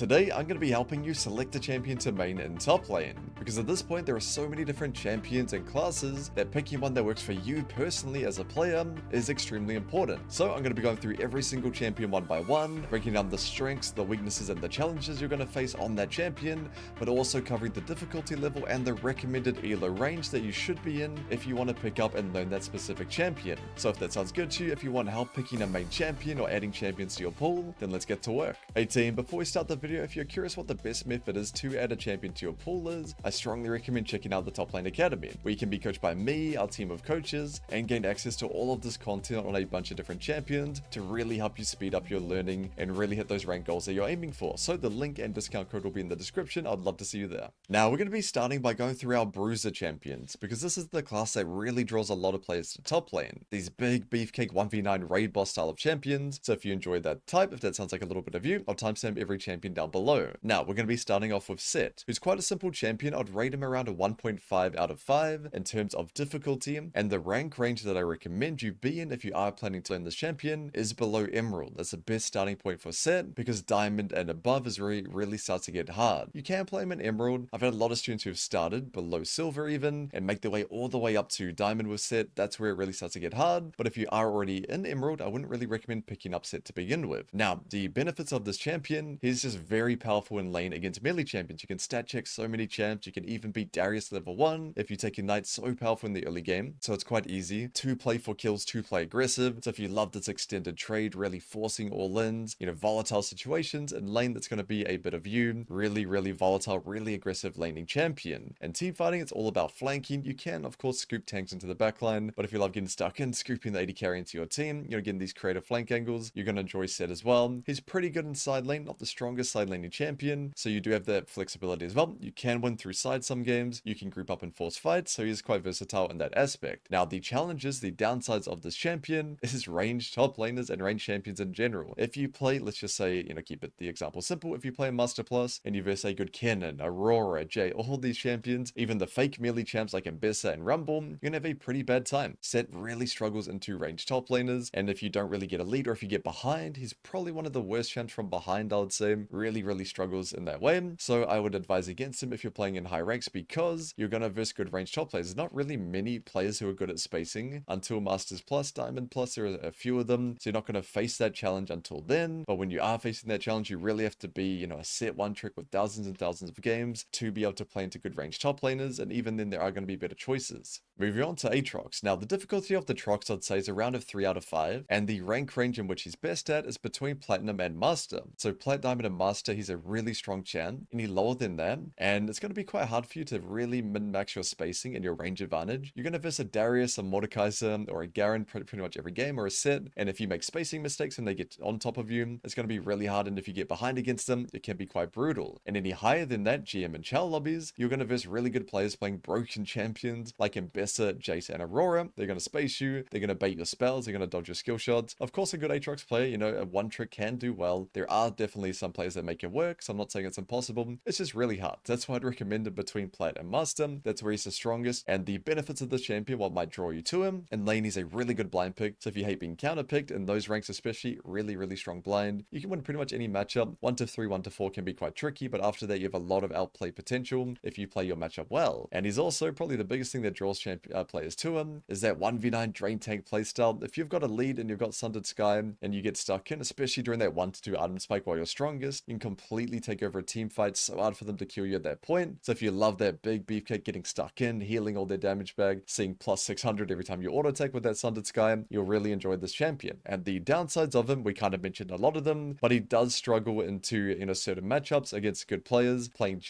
Today, I'm going to be helping you select a champion to main in top lane, because at this point there are so many different champions and classes that picking one that works for you personally as a player is extremely important. So I'm going to be going through every single champion one by one, breaking down the strengths, the weaknesses, and the challenges you're going to face on that champion, but also covering the difficulty level and the recommended elo range that you should be in if you want to pick up and learn that specific champion. So if that sounds good to you, if you want help picking a main champion or adding champions to your pool, then let's get to work. Hey team, before we start the video, if you're curious what the best method is to add a champion to your pool is, I strongly recommend checking out the Top Lane Academy, where you can be coached by me, our team of coaches, and gain access to all of this content on a bunch of different champions to really help you speed up your learning and really hit those rank goals that you're aiming for. So the link and discount code will be in the description. I'd love to see you there. Now we're going to be starting by going through our bruiser champions, because this is the class that really draws a lot of players to top lane. These big beefcake 1v9 raid boss style of champions. So if you enjoy that type, if that sounds like a little bit of you, I'll timestamp every champion down below. Now, we're going to be starting off with Sett, who's quite a simple champion. I'd rate him around a 1.5 out of 5 in terms of difficulty, and the rank range that I recommend you be in if you are planning to learn this champion is below Emerald. That's the best starting point for Sett, because Diamond and above is where it really starts to get hard. You can play him in Emerald. I've had a lot of students who have started below Silver even, and make their way all the way up to Diamond with Sett. That's where it really starts to get hard, but if you are already in Emerald, I wouldn't really recommend picking up Sett to begin with. Now, the benefits of this champion, he's just very powerful in lane against melee champions. You can stat check so many champs. You can even beat Darius level 1 if you take Ignite, so powerful in the early game. So it's quite easy to play for kills, to play aggressive. So if you love this extended trade, really forcing all ins, volatile situations in lane, that's going to be a bit of you. Really volatile, really aggressive laning champion. And team fighting, it's all about flanking. You can of course scoop tanks into the backline, but if you love getting stuck in, scooping the AD carry into your team, getting these creative flank angles, you're going to enjoy Sett as well. He's pretty good in side lane, not the strongest side laning champion, so you do have that flexibility as well. You can win through side some games, you can group up and force fights, so he's quite versatile in that aspect. Now the challenges, the downsides of this champion is range top laners and range champions in general. If you play, let's just say, keep it the example simple, if you play a Master Plus and you verse a good Kennen, Aurora, Jay, all these champions, even the fake melee champs like Ambessa and Rumble, you're gonna have a pretty bad time. Sett really struggles into range top laners, and if you don't really get a lead or if you get behind, he's probably one of the worst champs from behind, I would say. Really struggles in that way. So I would advise against him if you're playing in high ranks, because you're gonna verse good range top players. There's not really many players who are good at spacing until Masters Plus, Diamond Plus. There are a few of them, so you're not gonna face that challenge until then. But when you are facing that challenge, you really have to be, a Sett one trick with thousands and thousands of games to be able to play into good range top laners, and even then there are going to be better choices. Moving on to Aatrox. Now the difficulty of the Trox I'd say is around a 3 out of 5, and the rank range in which he's best at is between Platinum and Master. So Plat, Diamond, and Master, he's a really strong champ. Any lower than that, and it's going to be quite hard for you to really min-max your spacing and your range advantage. You're going to verse a Darius, a Mordekaiser, or a Garen pretty much every game, or a Sett, and if you make spacing mistakes and they get on top of you, it's going to be really hard, and if you get behind against them, it can be quite brutal. And any higher than that, GM and Chow lobbies, you're going to verse really good players playing broken champions like Ambessa, Jace, and Aurora. They're going to space you, they're going to bait your spells, they're going to dodge your skill shots. Of course, a good Aatrox player, a one trick can do well. There are definitely some players that make it work, so I'm not saying it's impossible. It's just really hard. That's why I'd recommend it between Plat and Master. That's where he's the strongest, and the benefits of this champion, what might draw you to him. And lane, he's a really good blind pick, so if you hate being counterpicked in those ranks especially, really strong blind. You can win pretty much any matchup. 1 to 3, 1 to 4 can be quite tricky, but after that you have a lot of outplay potential if you play your matchup well. And he's also probably the biggest thing that draws players to him is that 1v9 drain tank playstyle. If you've got a lead and you've got Sundered Sky and you get stuck in, especially during that 1 to 2 item spike while you're strongest, you can completely take over a team fight. So hard for them to kill you at that point. So if you love that big beefcake getting stuck in, healing all their damage back, seeing plus 600 every time you auto attack with that Sundered Sky, you'll really enjoy this champion. And the downsides of him, we kind of mentioned a lot of them, but he does struggle into certain matchups against good players playing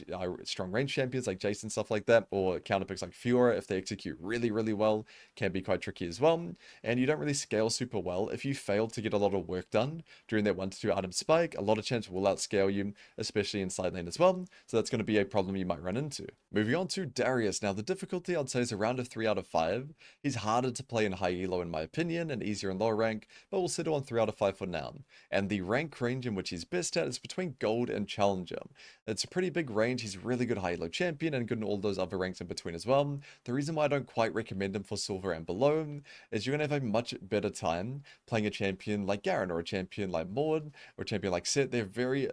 strong range champions like Jason, stuff like that, or counterpicks like Fiora. If they execute really well, can be quite tricky as well. And you don't really scale super well. If you fail to get a lot of work done during that 1 to 2 item spike, a lot of champs will outscale you, especially in side lane as well. So that's going to be a problem you might run into. Moving on to Darius. Now the difficulty I'd say is around a 3 out of 5. He's harder to play in high elo in my opinion, and easier in lower rank, but we'll settle on 3 out of 5 for now. And the rank range in which he's best at is between Gold and Challenger. It's a pretty big range. He's really good high elo champion and good in all those other ranks in between as well. The reason why I don't don't quite recommend him for silver and below is you're going to have a much better time playing a champion like Garen or a champion like Mord or a champion like Sett. They're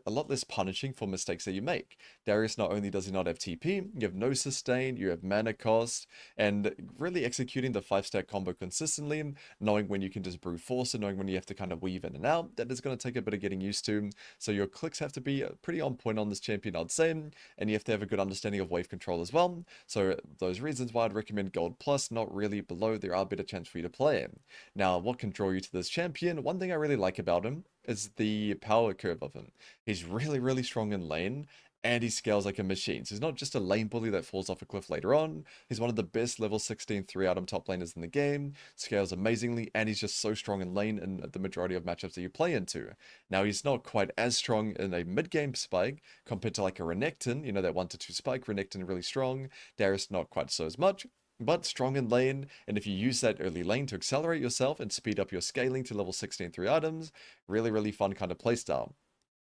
a lot less punishing for mistakes that you make. Darius, not only does he not have TP, you have no sustain, you have mana cost, and really executing the 5-stack combo consistently, knowing when you can just brute force it, knowing when you have to kind of weave in and out, that is going to take a bit of getting used to. So your clicks have to be pretty on point on this champion, I'd say, and you have to have a good understanding of wave control as well. So those reasons why I'd recommend gold plus, not really below. There are a better chance for you to play him. Now, what can draw you to this champion? One thing I really like about him is the power curve of him. He's really, really strong in lane, and he scales like a machine. So he's not just a lane bully that falls off a cliff later on. He's one of the best level 16 3-item top laners in the game, scales amazingly, and he's just so strong in lane in the majority of matchups that you play into. Now, he's not quite as strong in a mid-game spike compared to like a Renekton, you know, that 1-2 spike. Renekton really strong, Darius not quite so as much, but strong in lane, and if you use that early lane to accelerate yourself and speed up your scaling to level 16 3-items, really, really fun kind of playstyle.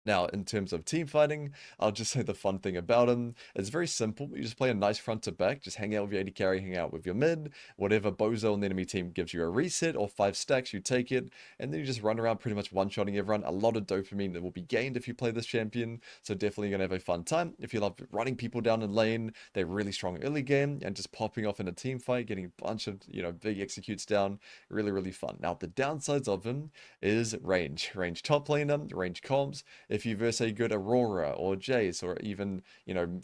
Now, in terms of team fighting, I'll just say the fun thing about him, it's very simple. You just play a nice front to back, just hang out with your AD carry, hang out with your mid, whatever bozo on the enemy team gives you a reset or 5 stacks, you take it, and then you just run around pretty much one-shotting everyone. A lot of dopamine that will be gained if you play this champion, so definitely going to have a fun time. If you love running people down in lane, they're really strong early game, and just popping off in a team fight, getting a bunch of, big executes down, really, really fun. Now, the downsides of him is range top laner, range comps. If you verse a good Aurora or Jace or even,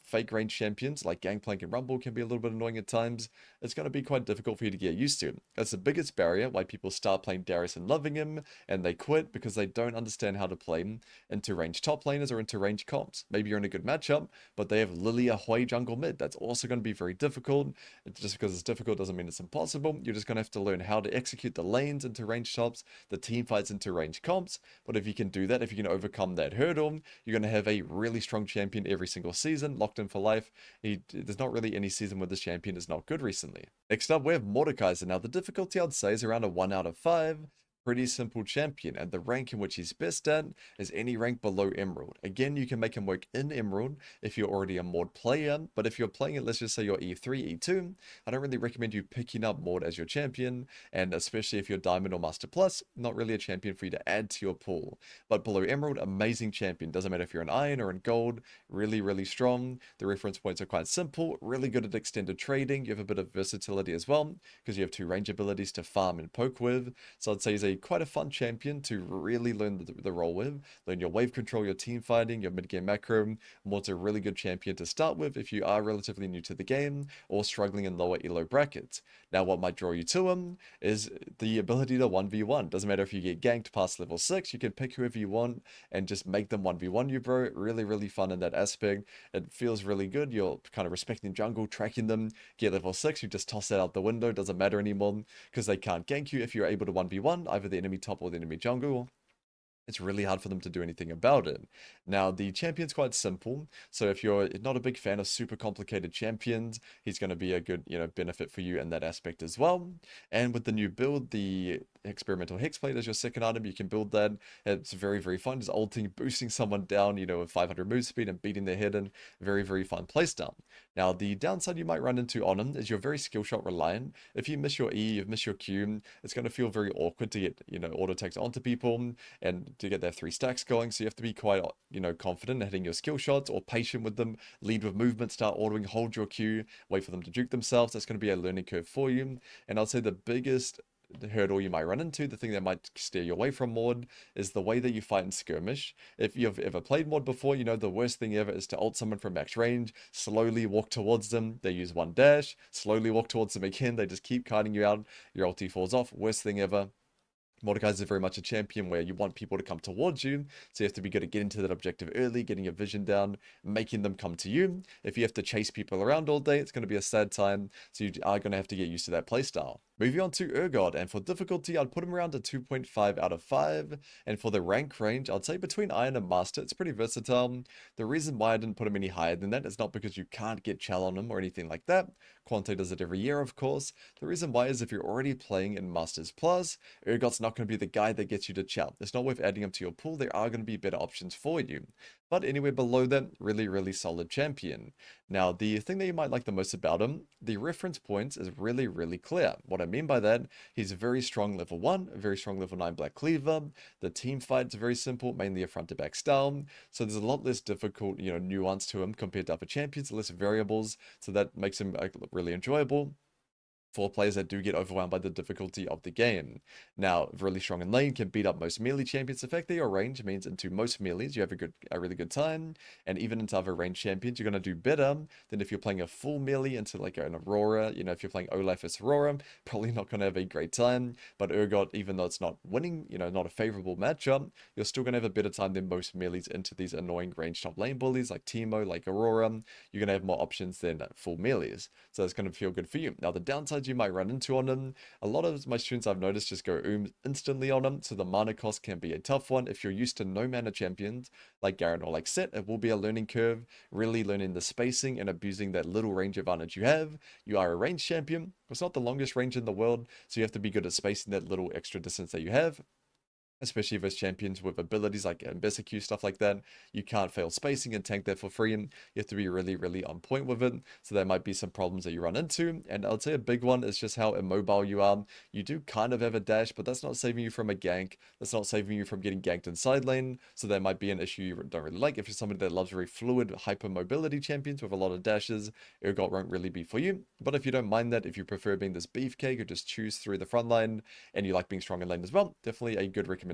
fake range champions like Gangplank and Rumble can be a little bit annoying at times, it's going to be quite difficult for you to get used to. That's the biggest barrier why people start playing Darius and loving him, and they quit because they don't understand how to play him into range top laners or into range comps. Maybe you're in a good matchup, but they have Lilia Hui jungle mid. That's also going to be very difficult. Just because it's difficult doesn't mean it's impossible. You're just going to have to learn how to execute the lanes into range tops, the team fights into range comps. But if you can do that, if you can overcome that hurdle, you're going to have a really strong champion every single season, locked in for life. There's not really any season where this champion is not good recently. Next up, we have Mordekaiser. Now, the difficulty I'd say is around a 1 out of 5. Pretty simple champion, and the rank in which he's best at is any rank below Emerald. Again, you can make him work in Emerald if you're already a Mord player, but if you're playing it, let's just say you're E3, E2, I don't really recommend you picking up Mord as your champion, and especially if you're Diamond or Master Plus, not really a champion for you to add to your pool. But below Emerald, amazing champion. Doesn't matter if you're in Iron or in Gold, really, really strong. The reference points are quite simple, really good at extended trading. You have a bit of versatility as well, because you have 2 range abilities to farm and poke with, so I'd say he's quite a fun champion to really learn the role with. Learn your wave control, your team fighting, your mid-game macro. Mord's a really good champion to start with if you are relatively new to the game or struggling in lower elo brackets. Now, what might draw you to him is the ability to 1v1. Doesn't matter if you get ganked past level 6, you can pick whoever you want and just make them 1v1 you, bro. Really, really fun in that aspect. It feels really good. You're kind of respecting jungle, tracking them. Get level 6, you just toss that out the window. Doesn't matter anymore because they can't gank you if you're able to 1v1 either the enemy top or the enemy jungle. It's really hard for them to do anything about it. Now, the champion's quite simple, so if you're not a big fan of super complicated champions, he's going to be a good, benefit for you in that aspect as well. And with the new build, the experimental hexblade as your second item, you can build that. It's very, very fun. Just ulting, boosting someone down, with 500 move speed and beating their head in. Very, very fun playstyle. Now, the downside you might run into on him is you're very skill shot reliant. If you miss your E, you've missed your Q, it's going to feel very awkward to get, auto attacks onto people and to get their 3 stacks going. So you have to be quite, confident in hitting your skill shots or patient with them. Lead with movement, start ordering, hold your Q, wait for them to juke themselves. That's going to be a learning curve for you. And I'll say the biggest hurdle you might run into, the thing that might steer you away from Mord, is the way that you fight in skirmish. If you've ever played Mord before, the worst thing ever is to ult someone from max range, slowly walk towards them, they use 1 dash, slowly walk towards them again, they just keep kiting you out, your ulti falls off, worst thing ever. Mordekaiser is very much a champion where you want people to come towards you, so you have to be good at getting to that objective early, getting your vision down, making them come to you. If you have to chase people around all day, it's going to be a sad time, so you are going to have to get used to that playstyle. Moving on to Urgot, and for difficulty, I'd put him around a 2.5 out of 5, and for the rank range, I'd say between Iron and Master, it's pretty versatile. The reason why I didn't put him any higher than that is not because you can't get Chal on him or anything like that. Quante does it every year, of course. The reason why is if you're already playing in Masters Plus, Urgot's not not going to be the guy that gets you to Chow. It's not worth adding him to your pool. There are going to be better options for you. But anywhere below that, really, really solid champion. Now, the thing that you might like the most about him, the reference points is really, really clear. What I mean by that, he's a very strong level 1, a very strong level 9 Black Cleaver. The team fight's very simple, mainly a front to back style. So there's a lot less difficult, nuance to him compared to other champions, less variables. So that makes him really enjoyable for players that do get overwhelmed by the difficulty of the game. Now, really strong in lane, can beat up most melee champions. The fact that your range means into most melees, you have a really good time, and even into other range champions, you're going to do better than if you're playing a full melee into like an Aurora. If you're playing Olaf as Aurora, probably not going to have a great time, but Urgot, even though it's not winning, not a favorable matchup, you're still going to have a better time than most melees into these annoying range top lane bullies like Teemo, like Aurora. You're going to have more options than full melees, so that's going to feel good for you. Now, the downside you might run into on him, a lot of my students I've noticed just go instantly on him, so the mana cost can be a tough one. If you're used to no mana champions like Garen or like Sett, it will be a learning curve, really learning the spacing and abusing that little range advantage you have. You are a range champion, it's not the longest range in the world, so you have to be good at spacing that little extra distance that you have. Especially versus champions with abilities like Ambessa Q, stuff like that. You can't fail spacing and tank that for free, and you have to be really, really on point with it. So there might be some problems that you run into, and I would say a big one is just how immobile you are. You do kind of have a dash, but that's not saving you from a gank. That's not saving you from getting ganked in side lane, so there might be an issue you don't really like. If you're somebody that loves very fluid, hyper mobility champions with a lot of dashes, Urgot won't really be for you. But if you don't mind that, if you prefer being this beefcake or just choose through the front line, and you like being strong in lane as well, definitely a good recommendation.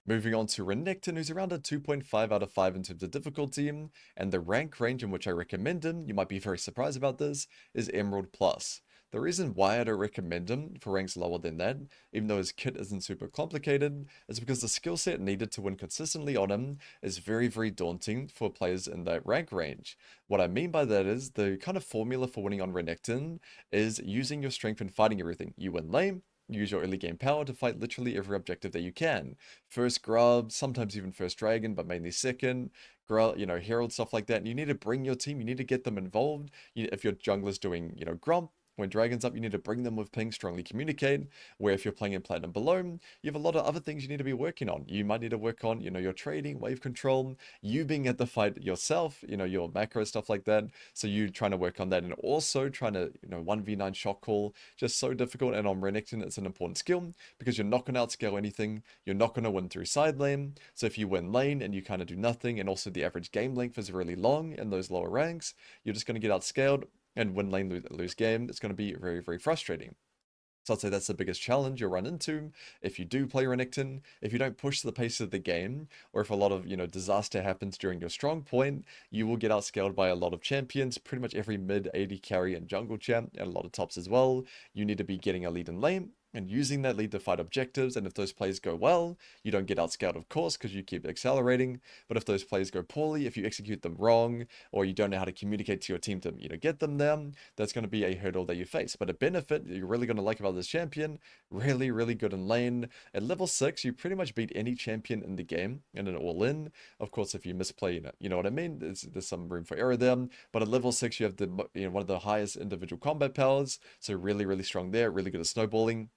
Moving on to Renekton, who's around a 2.5 out of 5 in terms of difficulty, and the rank range in which I recommend him, you might be very surprised about this, is Emerald Plus. The reason why I don't recommend him for ranks lower than that, even though his kit isn't super complicated, is because the skill set needed to win consistently on him is very, very daunting for players in that rank range. What I mean by that is, the kind of formula for winning on Renekton is using your strength and fighting everything. You win lane, use your early game power to fight literally every objective that you can. First grub, sometimes even first dragon, but mainly second. Herald, stuff like that. And you need to bring your team, you need to get them involved. If your jungler's doing, Grump, when Dragon's up, you need to bring them with ping, strongly communicate. Where if you're playing in Platinum below, you have a lot of other things you need to be working on. You might need to work on, your trading, wave control, you being at the fight yourself, your macro, stuff like that. So you trying to work on that, and also trying to, 1v9 shot call, just so difficult. And on Renekton, it's an important skill because you're not going to outscale anything. You're not going to win through side lane. So if you win lane and you kind of do nothing, and also the average game length is really long in those lower ranks, you're just going to get outscaled. And win lane, lose game, it's going to be very, very frustrating. So I'd say that's the biggest challenge you'll run into if you do play Renekton. If you don't push the pace of the game, or if a lot of, disaster happens during your strong point, you will get outscaled by a lot of champions, pretty much every mid, AD carry, and jungle champ, and a lot of tops as well. You need to be getting a lead in lane, and using that lead to fight objectives. And if those plays go well, you don't get outscaled, of course, because you keep accelerating. But if those plays go poorly, if you execute them wrong, or you don't know how to communicate to your team to, get them there, that's going to be a hurdle that you face. But a benefit you're really going to like about this champion, really, really good in lane. At level 6, you pretty much beat any champion in the game in an all-in. Of course, if you misplay, you know what I mean? There's some room for error there. But at level 6, you have the one of the highest individual combat powers. So really, really strong there, really good at snowballing.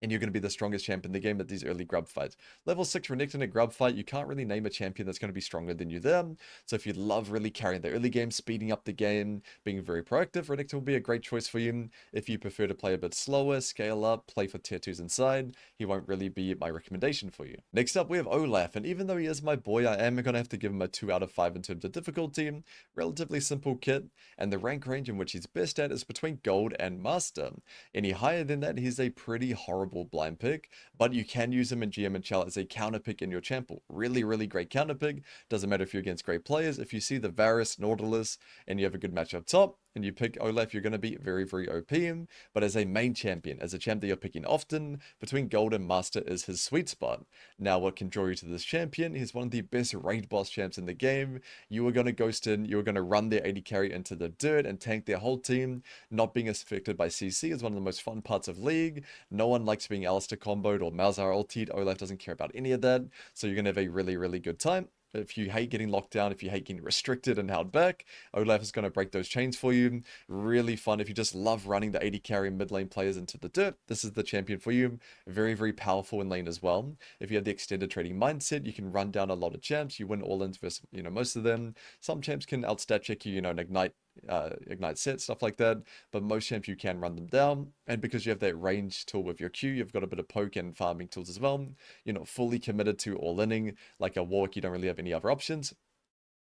And you're going to be the strongest champ in the game at these early grub fights. Level 6 Renekton at grub fight, you can't really name a champion that's going to be stronger than you there. So if you love really carrying the early game, speeding up the game, being very proactive, Renekton will be a great choice for you. If you prefer to play a bit slower, scale up, play for tier 2s inside, he won't really be my recommendation for you. Next up, we have Olaf, and even though he is my boy, I am going to have to give him a 2 out of 5 in terms of difficulty. Relatively simple kit, and the rank range in which he's best at is between gold and master. Any higher than that, he's a pretty horrible blind pick, but you can use him in GM and Chal as a counter pick in your champ. Really, really great counter pick. Doesn't matter if you're against great players. If you see the Varus, Nautilus, and you have a good match up top, and you pick Olaf, you're going to be very, very OP. But as a main champion, as a champ that you're picking often, between Gold and Master is his sweet spot. Now, what can draw you to this champion? He's one of the best raid boss champs in the game. You are going to ghost in, you are going to run their AD carry into the dirt and tank their whole team. Not being affected by CC is one of the most fun parts of League. No one likes being Alistair comboed or Malzahar ultied. Olaf doesn't care about any of that. So you're going to have a really, really good time. if you hate getting locked down, if you hate getting restricted and held back, Olaf is going to break those chains for you. Really fun. If you just love running the AD carry mid lane players into the dirt, this is the champion for you. Very, very powerful in lane as well. If you have the extended trading mindset, you can run down a lot of champs. You win all in versus, most of them. Some champs can outstat check you, and ignite Sett, stuff like that, but most champs you can run them down. And because you have that range tool with your Q, you've got a bit of poke and farming tools as well. You're not fully committed to all-inning. Like a Warwick, you don't really have any other options.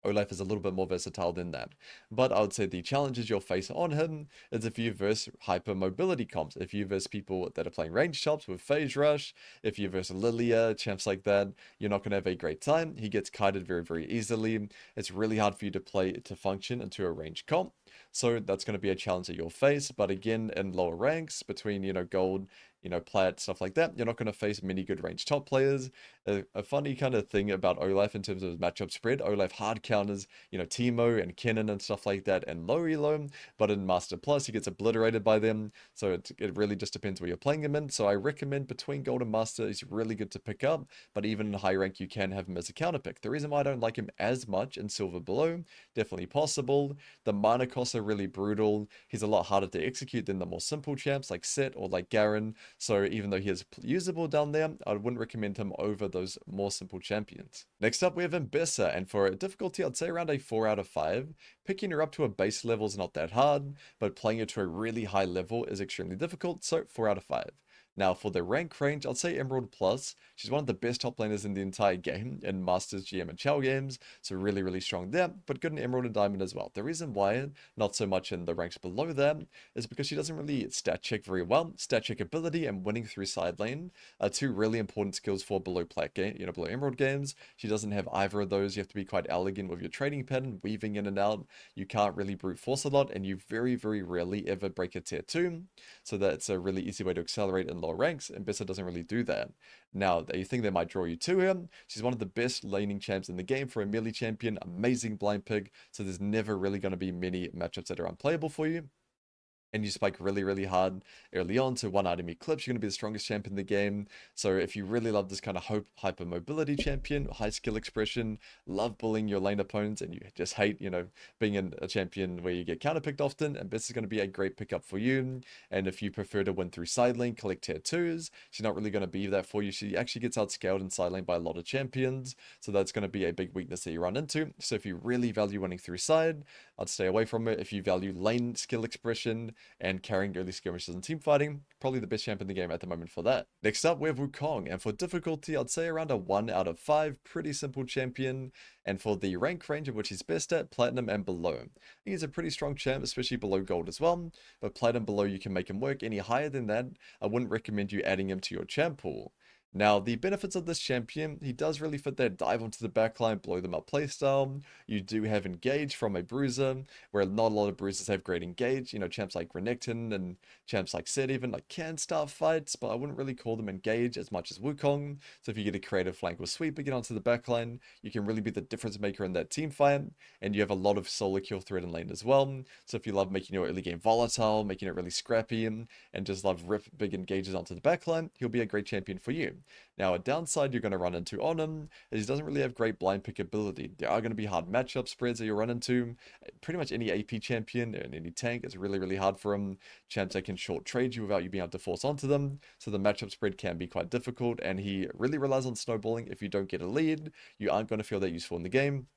Olaf is a little bit more versatile than that. But I would say the challenges you'll face on him is if you verse hyper mobility comps, if you verse people that are playing range shops with phase rush, if you verse Illaoi, champs like that, you're not going to have a great time. He gets kited very, very easily. It's really hard for you to play to function into a range comp. So that's going to be a challenge that you'll face. But again, in lower ranks, between, gold, plat, stuff like that, you're not going to face many good range top players. A funny kind of thing about Olaf in terms of his matchup spread, Olaf hard counters, Teemo and Kennen and stuff like that, and low elo, but in Master Plus, he gets obliterated by them. So it really just depends where you're playing him in. So I recommend between Gold and Master, he's really good to pick up, but even in high rank, you can have him as a counter pick. The reason why I don't like him as much in Silver below, definitely possible. The mana costs are really brutal. He's a lot harder to execute than the more simple champs like Sett or like Garen. So even though he is usable down there, I wouldn't recommend him over those more simple champions. Next up, we have Ambessa, and for a difficulty, I'd say around a 4 out of 5. Picking her up to a base level is not that hard, but playing her to a really high level is extremely difficult, so 4 out of 5. Now, for the rank range, I'd say Emerald Plus. She's one of the best top laners in the entire game in Masters, GM, and Chow games, so really, really strong there, but good in Emerald and Diamond as well. The reason why, not so much in the ranks below them, is because she doesn't really stat check very well. Stat check ability and winning through side lane are two really important skills for below plat game, below Emerald games. She doesn't have either of those. You have to be quite elegant with your trading pattern, weaving in and out. You can't really brute force a lot, and you very, very rarely ever break a tier 2. So that's a really easy way to accelerate in lower ranks, and Ambessa doesn't really do that. Now, you think they might draw you to her. She's one of the best laning champs in the game for a melee champion, amazing blind pig, so there's never really going to be many matchups that are unplayable for you. And you spike really, really hard early on to one item eclipse, you're going to be the strongest champ in the game. So if you really love this kind of hyper mobility champion, high skill expression, love bullying your lane opponents, and you just hate, being in a champion where you get counterpicked often, and this is going to be a great pickup for you. And if you prefer to win through side lane, collect tier 2s, she's not really going to be that for you. She actually gets outscaled in side lane by a lot of champions, so that's going to be a big weakness that you run into. So if you really value winning through side, I'd stay away from it. If you value lane skill expression and carrying early skirmishes and team fighting, probably the best champ in the game at the moment for that. Next up, we have Wukong, and for difficulty, I'd say around a 1 out of 5, pretty simple champion. And for the rank range of which he's best at, Platinum and below. I think he's a pretty strong champ, especially below Gold as well, but Platinum below, you can make him work. Any higher than that, I wouldn't recommend you adding him to your champ pool. Now, the benefits of this champion, he does really fit that dive onto the backline, blow them up playstyle. You do have engage from a bruiser, where not a lot of bruisers have great engage. Champs like Renekton and champs like Sett even can start fights, but I wouldn't really call them engage as much as Wukong. So if you get a creative flank or sweep and get onto the backline, you can really be the difference maker in that team fight, and you have a lot of solo kill threat in lane as well. So if you love making your early game volatile, making it really scrappy, and just love rip big engages onto the backline, he'll be a great champion for you. Now, a downside you're going to run into on him is he doesn't really have great blind pick ability. There are going to be hard matchup spreads that you'll run into. Pretty much any AP champion and any tank is really, really hard for him. Champs that can short trade you without you being able to force onto them. So the matchup spread can be quite difficult, and he really relies on snowballing. If you don't get a lead, you aren't going to feel that useful in the game.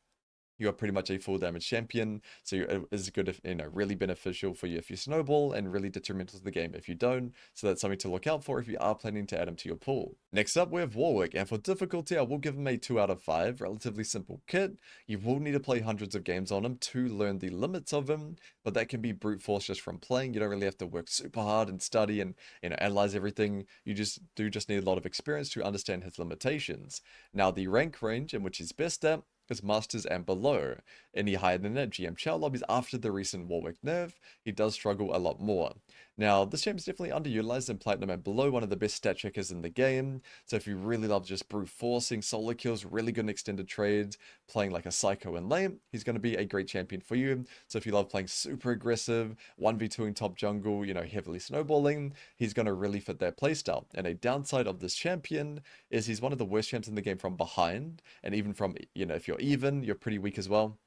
You are pretty much a full damage champion, so it is good if, really beneficial for you if you snowball, and really detrimental to the game if you don't. So that's something to look out for if you are planning to add him to your pool. Next up, we have Warwick, and for difficulty, I will give him a 2 out of 5. Relatively simple kit. You will need to play hundreds of games on him to learn the limits of him, but that can be brute force just from playing. You don't really have to work super hard and study and analyze everything. You just need a lot of experience to understand his limitations. Now, the rank range in which he's best at is Masters and below. Any higher than that, GM Chow lobbies after the recent Warwick nerf, he does struggle a lot more. Now, this champ is definitely underutilized in Platinum and below, one of the best stat checkers in the game. So if you really love just brute forcing, solo kills, really good in extended trades, playing like a psycho in lane, he's going to be a great champion for you. So if you love playing super aggressive, 1v2ing top jungle, heavily snowballing, he's going to really fit that playstyle. And a downside of this champion is he's one of the worst champs in the game from behind, and even from, if you're even, you're pretty weak as well.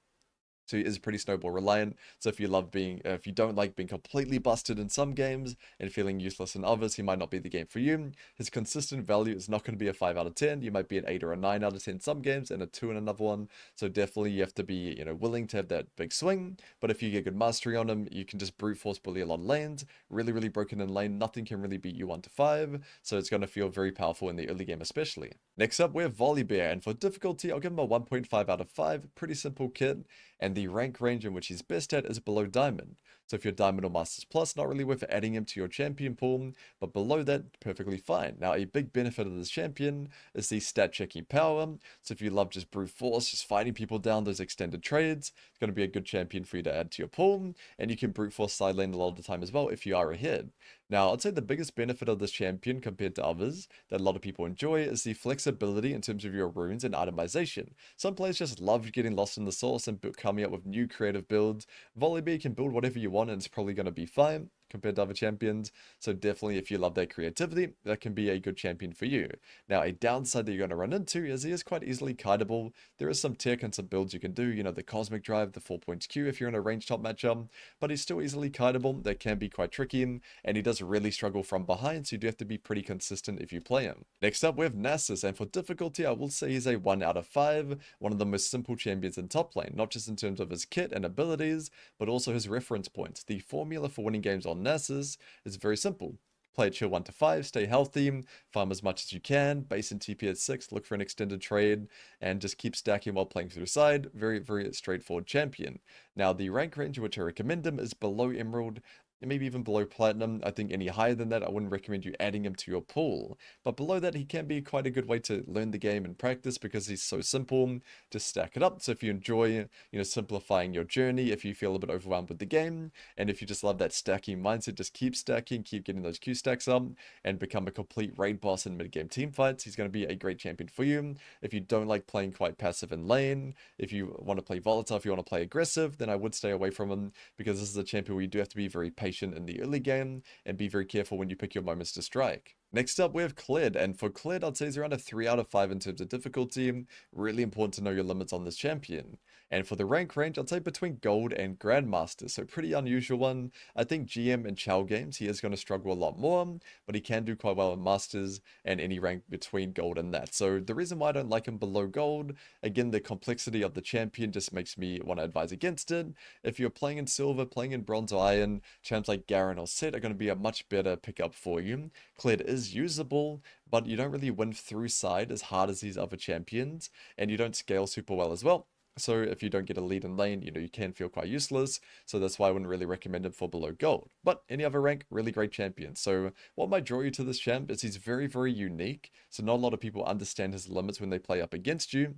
So he is pretty snowball reliant. So if you don't like being completely busted in some games and feeling useless in others, he might not be the game for you. His consistent value is not going to be a 5 out of 10. You might be an 8 or a 9 out of 10 some games and a 2 in another one. So definitely you have to be, willing to have that big swing. But if you get good mastery on him, you can just brute force bully a lot of lanes. Really, really broken in lane. Nothing can really beat you 1 to 5. So it's going to feel very powerful in the early game especially. Next up, we have Volibear. And for difficulty, I'll give him a 1.5 out of 5. Pretty simple kit. And the rank range in which he's best at is below Diamond. So if you're Diamond or Masters Plus, not really worth adding him to your champion pool, but below that, perfectly fine. Now, a big benefit of this champion is the stat checking power. So if you love just brute force, just fighting people down those extended trades, it's going to be a good champion for you to add to your pool, and you can brute force side lane a lot of the time as well if you are ahead. Now, I'd say the biggest benefit of this champion compared to others that a lot of people enjoy is the flexibility in terms of your runes and itemization. Some players just love getting lost in the source and coming up with new creative builds. Volibear can build whatever you want and it's probably going to be fine compared to other champions. So definitely if you love that creativity, that can be a good champion for you. Now, a downside that you're going to run into is he is quite easily kiteable. There is some tech and some builds you can do, the Cosmic Drive, the 4 points Q if you're in a range top matchup, but he's still easily kiteable. That can be quite tricky, and he does really struggle from behind, so you do have to be pretty consistent if you play him. Next up, we have Nasus, and for difficulty, I will say he's a 1 out of 5, one of the most simple champions in top lane, not just in terms of his kit and abilities, but also his reference points. The formula for winning games on Nasus is very simple. Play chill 1 to 5, stay healthy, farm as much as you can, base and TP at 6, look for an extended trade, and just keep stacking while playing through side. Very, very straightforward champion. Now, the rank range which I recommend him is below Emerald, maybe even below Platinum. I think any higher than that, I wouldn't recommend you adding him to your pool. But below that, he can be quite a good way to learn the game and practice because he's so simple. Just stack it up. So if you enjoy, simplifying your journey, if you feel a bit overwhelmed with the game, and if you just love that stacking mindset, just keep stacking, keep getting those Q stacks up, and become a complete raid boss in mid-game team fights, he's going to be a great champion for you. If you don't like playing quite passive in lane, if you want to play volatile, if you want to play aggressive, then I would stay away from him because this is a champion where you do have to be very patient in the early game and be very careful when you pick your moments to strike. Next up, we have Kled, and for Kled, I'd say he's around a 3 out of 5 in terms of difficulty. Really important to know your limits on this champion. And for the rank range, I'd say between Gold and Grandmaster, so pretty unusual one. I think GM and Chow games, he is going to struggle a lot more, but he can do quite well in Masters and any rank between Gold and that. So the reason why I don't like him below Gold, again, the complexity of the champion just makes me want to advise against it. If you're playing in Silver, playing in Bronze or Iron, champs like Garen or Sett are going to be a much better pickup for you. Kled is usable, but you don't really win through side as hard as these other champions, and you don't scale super well as well. So if you don't get a lead in lane, you can feel quite useless. So that's why I wouldn't really recommend him for below Gold. But any other rank, really great champion. So what might draw you to this champ is he's very, very unique. So not a lot of people understand his limits when they play up against you.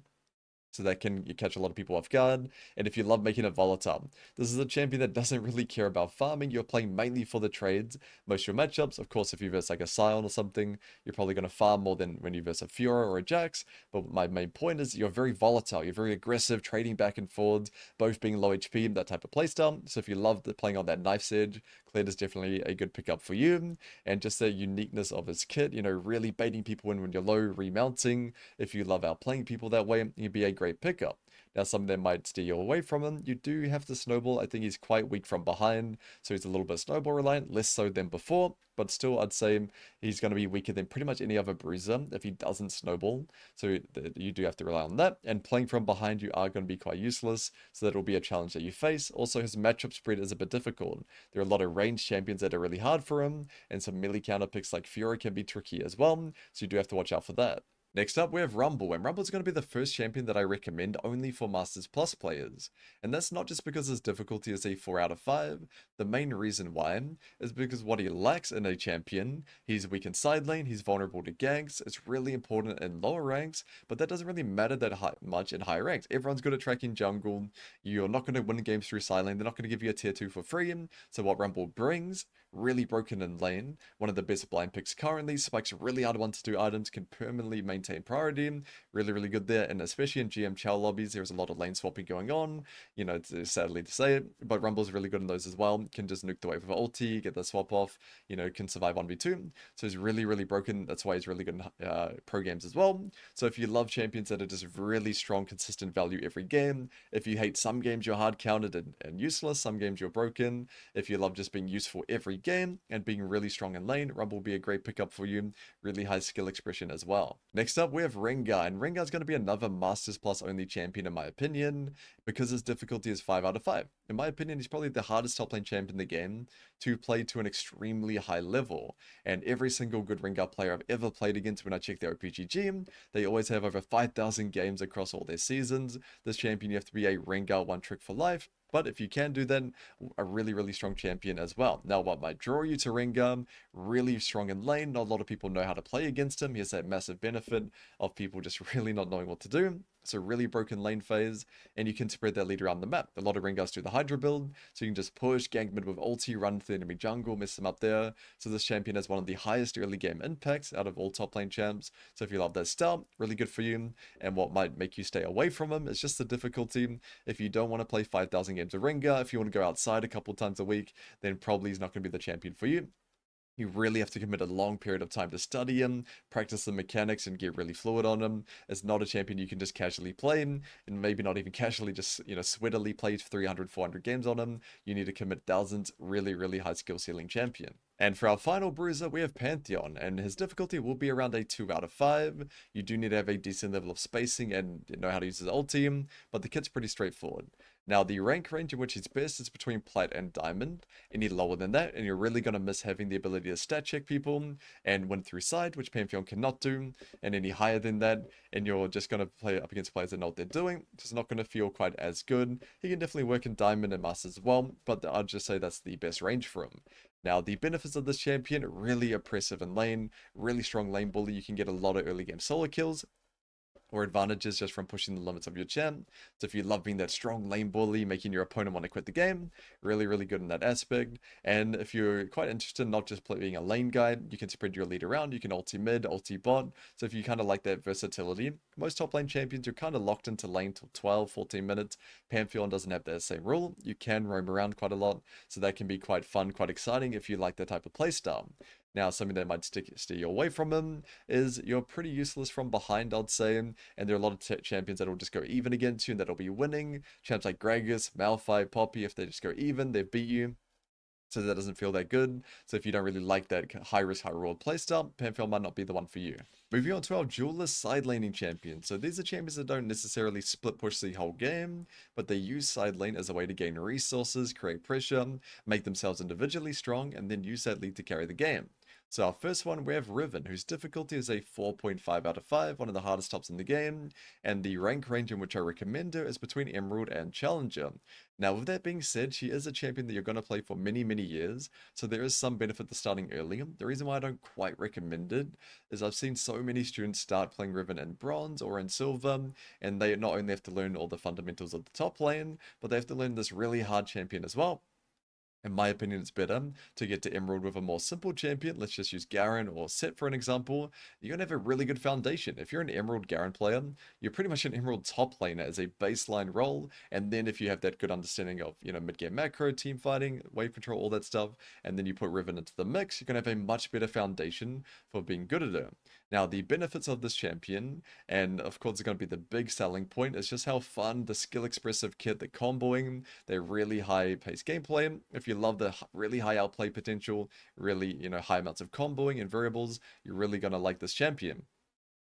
So that can you catch a lot of people off guard. And if you love making it volatile, this is a champion that doesn't really care about farming. You're playing mainly for the trades. Most of your matchups, of course, if you verse like a Sion or something, you're probably going to farm more than when you verse a Fiora or a Jax. But my main point is you're very volatile. You're very aggressive, trading back and forwards, both being low HP, that type of playstyle. So if you love playing on that knife's edge, Kled is definitely a good pickup for you. And just the uniqueness of his kit, really baiting people in when you're low, remounting. If you love outplaying people that way, he'd be a great pickup. Now, some that might steer you away from him. You do have to snowball. I think he's quite weak from behind, so he's a little bit snowball reliant, less so than before. But still, I'd say he's going to be weaker than pretty much any other bruiser if he doesn't snowball. So you do have to rely on that. And playing from behind, you are going to be quite useless. So that will be a challenge that you face. Also, his matchup spread is a bit difficult. There are a lot of range champions that are really hard for him, and some melee counter picks like Fiora can be tricky as well. So you do have to watch out for that. Next up, we have Rumble, and Rumble's going to be the first champion that I recommend only for Masters Plus players. And that's not just because his difficulty is a 4 out of 5. The main reason why is because what he lacks in a champion, he's weak in side lane, he's vulnerable to ganks, it's really important in lower ranks, but that doesn't really matter that much in higher ranks. Everyone's good at tracking jungle, you're not going to win games through side lane, they're not going to give you a tier 2 for free. So what Rumble brings, really broken in lane, one of the best blind picks currently, spikes really hard 1-2 items, can permanently maintain priority, really good there, and especially in GM Chow lobbies, there's a lot of lane swapping going on, you know, it's sadly to say it, but Rumble's really good in those as well, can just nuke the wave with ulti, get the swap off, you know, can survive 1v2, so he's really broken, that's why he's really good in pro games as well. So if you love champions that are just really strong, consistent value every game, if you hate some games you're hard counted and useless, some games you're broken, if you love just being useful every game and being really strong in lane, Rumble will be a great pickup for you, really high skill expression as well. Next up, we have Rengar, and Rengar's going to be another Masters Plus only champion in my opinion, because his difficulty is 5 out of 5. In my opinion, he's probably the hardest top lane champ in the game to play to an extremely high level, and every single good Rengar player I've ever played against when I check their OPGG, they always have over 5,000 games across all their seasons. This champion, you have to be a Rengar one trick for life, but if you can do that, a really strong champion as well. Now, what might draw you to Rengar, really strong in lane, not a lot of people know how to play against him. He has that massive benefit of people just really not knowing what to do. So really broken lane phase, and you can spread that lead around the map. A lot of Rengars do the Hydra build, so you can just push, gank mid with ulti, run to the enemy jungle, mess them up there. So this champion has one of the highest early game impacts out of all top lane champs. So if you love that style, really good for you. And what might make you stay away from him is just the difficulty. If you don't want to play 5,000 games of Rengar, if you want to go outside a couple times a week, then probably he's not going to be the champion for you. You really have to commit a long period of time to study him, practice the mechanics, and get really fluid on him. It's not a champion you can just casually play him, and maybe not even casually, just, you know, sweatily play 300, 400 games on him. You need to commit thousands, really high skill ceiling champion. And for our final bruiser, we have Pantheon, and his difficulty will be around a 2 out of 5. You do need to have a decent level of spacing and know how to use his ulti, but the kit's pretty straightforward. Now, the rank range in which he's best is between Plat and Diamond. Any lower than that, and you're really going to miss having the ability to stat check people and win through side, which Pantheon cannot do. And any higher than that, and you're just going to play up against players that know what they're doing. It's not going to feel quite as good. He can definitely work in Diamond and Masters as well, but I'd just say that's the best range for him. Now, the benefits of this champion, really oppressive in lane, really strong lane bully. You can get a lot of early game solo kills, or advantages just from pushing the limits of your champ. So if you love being that strong lane bully, making your opponent want to quit the game, really good in that aspect. And if you're quite interested in not just being a lane guy, you can spread your lead around, you can ulti mid, ulti bot. So if you kind of like that versatility, most top lane champions, you're kind of locked into lane till 12, 14 minutes. Pantheon doesn't have that same rule. You can roam around quite a lot, so that can be quite fun, quite exciting if you like that type of playstyle. Now, something that might steer you away from him is you're pretty useless from behind, I'd say. And there are a lot of champions that will just go even against you and that'll be winning. Champs like Gragas, Malphite, Poppy, if they just go even, they beat you. So that doesn't feel that good. So if you don't really like that high risk, high reward playstyle, Pantheon might not be the one for you. Moving on to our duelist side laning champions. So these are champions that don't necessarily split push the whole game, but they use side lane as a way to gain resources, create pressure, make themselves individually strong, and then use that lead to carry the game. So our first one, we have Riven, whose difficulty is a 4.5 out of 5, one of the hardest tops in the game, and the rank range in which I recommend her is between Emerald and Challenger. Now, with that being said, she is a champion that you're going to play for many years, so there is some benefit to starting early. The reason why I don't quite recommend it is I've seen so many students start playing Riven in Bronze or in Silver, and they not only have to learn all the fundamentals of the top lane, but they have to learn this really hard champion as well. In my opinion, it's better to get to Emerald with a more simple champion. Let's just use Garen or Sett for an example. You're going to have a really good foundation. If you're an Emerald Garen player, you're pretty much an Emerald top laner as a baseline role. And then if you have that good understanding of, you know, mid-game macro, team fighting, wave control, all that stuff, and then you put Riven into the mix, you're going to have a much better foundation for being good at it. Now, the benefits of this champion, and of course it's going to be the big selling point, is just how fun the skill expressive kit, the comboing, their really high paced gameplay. If you love the really high outplay potential, really, you know, high amounts of comboing and variables, you're really going to like this champion.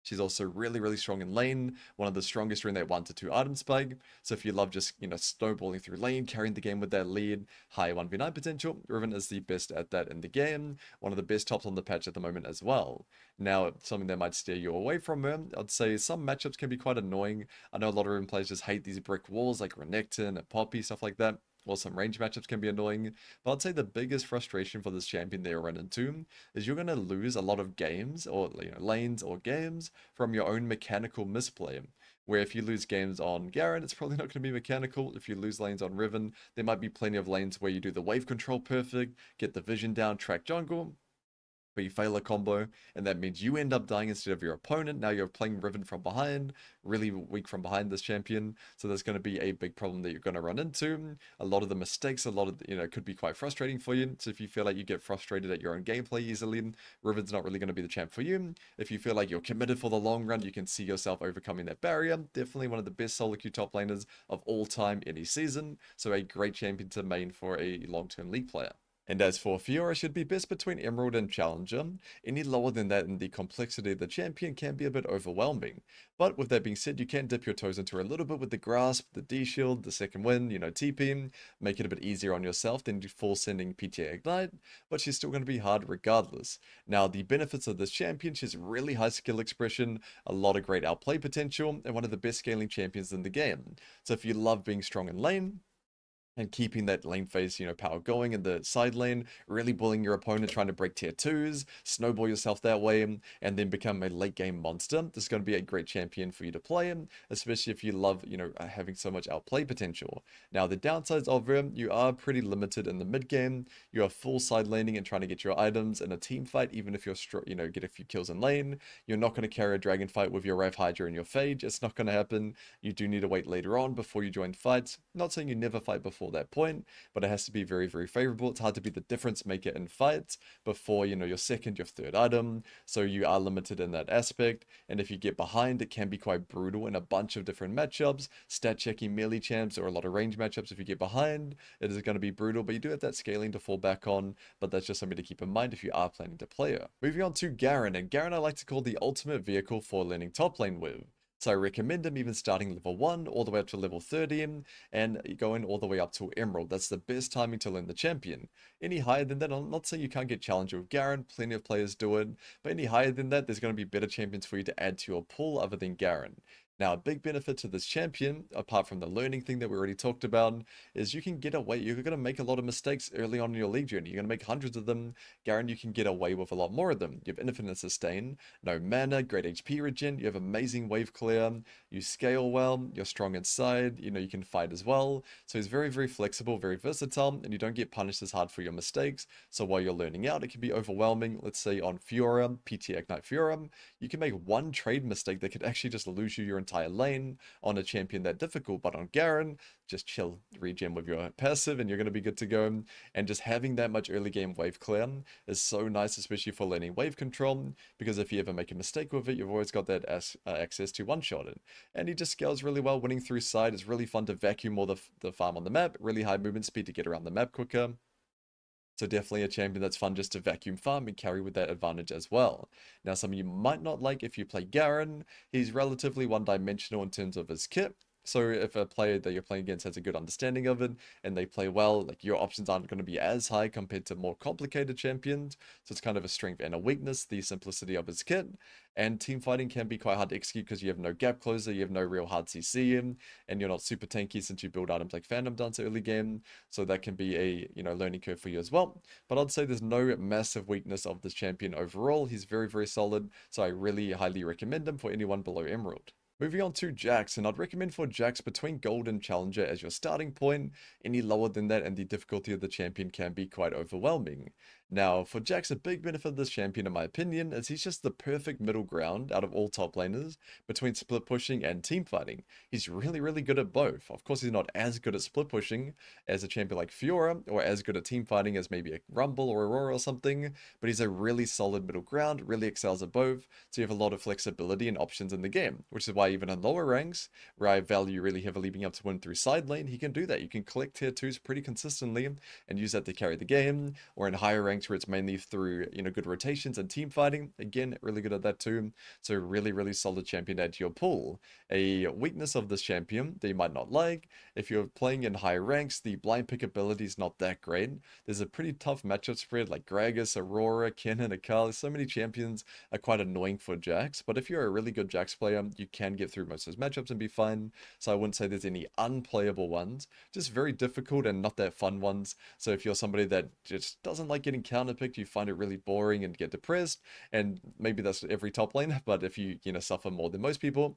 She's also really, really strong in lane, one of the strongest during that 1 to 2 item spike. So if you love just, snowballing through lane, carrying the game with that lead, high 1v9 potential, Riven is the best at that in the game. One of the best tops on the patch at the moment as well. Now, something that might steer you away from her, I'd say some matchups can be quite annoying. I know a lot of Riven players just hate these brick walls like Renekton and Poppy, stuff like that. Well, some range matchups can be annoying, but I'd say the biggest frustration for this champion that you'll run into is you're going to lose a lot of games or lanes or games from your own mechanical misplay. Where if you lose games on Garen, it's probably not going to be mechanical. If you lose lanes on Riven, there might be plenty of lanes where you do the wave control perfect, get the vision down, track jungle, but you fail a combo, and that means you end up dying instead of your opponent. Now you're playing Riven from behind, really weak from behind this champion, so there's going to be a big problem that you're going to run into. A lot of the mistakes, a lot of, could be quite frustrating for you. So if you feel like you get frustrated at your own gameplay easily, Riven's not really going to be the champ for you. If you feel like you're committed for the long run, you can see yourself overcoming that barrier. Definitely one of the best solo queue top laners of all time, any season. So a great champion to main for a long-term league player. And as for Fiora, should be best between Emerald and Challenger. Any lower than that in the complexity of the champion can be a bit overwhelming. But with that being said, you can dip your toes into her a little bit with the Grasp, the D-Shield, the second wind, TP, make it a bit easier on yourself than full sending PTA Ignite, but she's still going to be hard regardless. Now, the benefits of this champion, she's really high skill expression, a lot of great outplay potential, and one of the best scaling champions in the game. So if you love being strong in lane, and keeping that lane phase, power going in the side lane, really bullying your opponent, trying to break tier 2s, snowball yourself that way, and then become a late game monster. This is going to be a great champion for you to play in, especially if you love, having so much outplay potential. Now, the downsides of her, you are pretty limited in the mid game. You are full side laning and trying to get your items in a team fight, even if you're, get a few kills in lane. You're not going to carry a dragon fight with your Rev Hydra and your Phage. It's not going to happen. You do need to wait later on before you join fights. Not saying you never fight before that point, but it has to be very, very favorable. It's hard to be the difference maker in fights before, your second, your third item. So you are limited in that aspect. And if you get behind, it can be quite brutal in a bunch of different matchups. Stat checking melee champs or a lot of range matchups. If you get behind, it is going to be brutal, but you do have that scaling to fall back on. But that's just something to keep in mind if you are planning to play her. Moving on to Garen, and Garen I like to call the ultimate vehicle for learning top lane with. So I recommend him even starting level 1 all the way up to level 30 and going all the way up to Emerald. That's the best timing to learn the champion. Any higher than that, I'm not saying you can't get Challenger with Garen, plenty of players do it, but any higher than that, there's going to be better champions for you to add to your pool other than Garen. Now, a big benefit to this champion, apart from the learning thing that we already talked about, is you can get away. You're going to make a lot of mistakes early on in your league journey. You're going to make hundreds of them. Garen, you can get away with a lot more of them. You have infinite sustain, no mana, great HP regen, you have amazing wave clear, you scale well, you're strong inside, you can fight as well. So he's very, very flexible, very versatile, and you don't get punished as hard for your mistakes. So while you're learning out, it can be overwhelming. Let's say on Fiora, PT Ignite Fiora, you can make one trade mistake that could actually just lose you your entire lane on a champion that difficult. But on Garen, just chill, regen with your passive, and you're going to be good to go. And just having that much early game wave clear is so nice, especially for learning wave control, because if you ever make a mistake with it, you've always got that access to one-shot it. And he just scales really well. Winning through side is really fun to vacuum all the farm on the map, really high movement speed to get around the map quicker. So definitely a champion that's fun just to vacuum farm and carry with that advantage as well. Now, some of you might not like if you play Garen. He's relatively one-dimensional in terms of his kit. So if a player that you're playing against has a good understanding of it and they play well, like your options aren't going to be as high compared to more complicated champions. So it's kind of a strength and a weakness, the simplicity of his kit. And team fighting can be quite hard to execute because you have no gap closer, you have no real hard CC in, and you're not super tanky since you build items like Phantom Dancer early game. So that can be a learning curve for you as well. But I'd say there's no massive weakness of this champion overall. He's very, very solid. So I really highly recommend him for anyone below Emerald. Moving on to Jax, and I'd recommend for Jax between Gold and Challenger as your starting point. Any lower than that and the difficulty of the champion can be quite overwhelming. Now, for Jax, a big benefit of this champion, in my opinion, is he's just the perfect middle ground out of all top laners between split pushing and team fighting. He's really, really good at both. Of course, he's not as good at split pushing as a champion like Fiora, or as good at team fighting as maybe a Rumble or Aurora or something, but he's a really solid middle ground, really excels at both, so you have a lot of flexibility and options in the game, which is why why even in lower ranks, where I value really heavily being able to win through side lane, he can do that. You can collect tier 2s pretty consistently and use that to carry the game, or in higher ranks where it's mainly through, good rotations and team fighting. Again, really good at that too. So really, really solid champion to add to your pool. A weakness of this champion that you might not like, if you're playing in higher ranks, the blind pick ability is not that great. There's a pretty tough matchup spread like Gragas, Aurora, Kennen, Akali. So many champions are quite annoying for Jax, but if you're a really good Jax player, you can get through most of those matchups and be fine. So I wouldn't say there's any unplayable ones, just very difficult and not that fun ones. So if you're somebody that just doesn't like getting counterpicked, you find it really boring and get depressed, and maybe that's every top lane, but if you, suffer more than most people,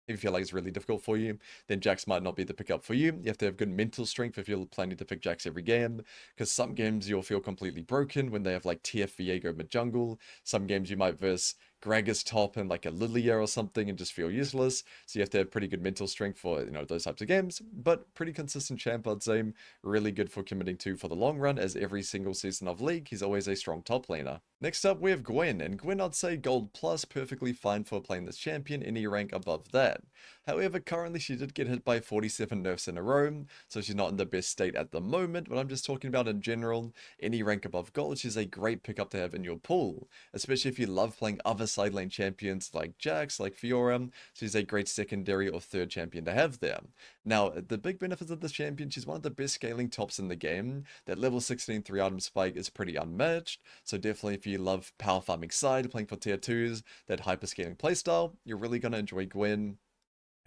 if you feel like it's really difficult for you, then Jax might not be the pickup for you. You have to have good mental strength if you're planning to pick Jax every game, because some games you'll feel completely broken when they have like TF Viego mid jungle. Some games you might verse Gragas top and like a Illaoi or something and just feel useless. So you have to have pretty good mental strength for, those types of games, but pretty consistent champ, I'd say. Really good for committing to for the long run, as every single season of League, he's always a strong top laner. Next up, we have Gwen, and Gwen I'd say gold plus, perfectly fine for playing this champion, any rank above that. However, currently she did get hit by 47 nerfs in a row, so she's not in the best state at the moment, but I'm just talking about in general, any rank above gold, she's a great pickup to have in your pool, especially if you love playing other side lane champions like Jax, like Fiora. She's a great secondary or third champion to have there. Now, the big benefits of this champion, she's one of the best scaling tops in the game. That level 16 3-item spike is pretty unmatched, so definitely if you love power farming side, playing for tier 2s, that hyper scaling playstyle, you're really going to enjoy Gwen.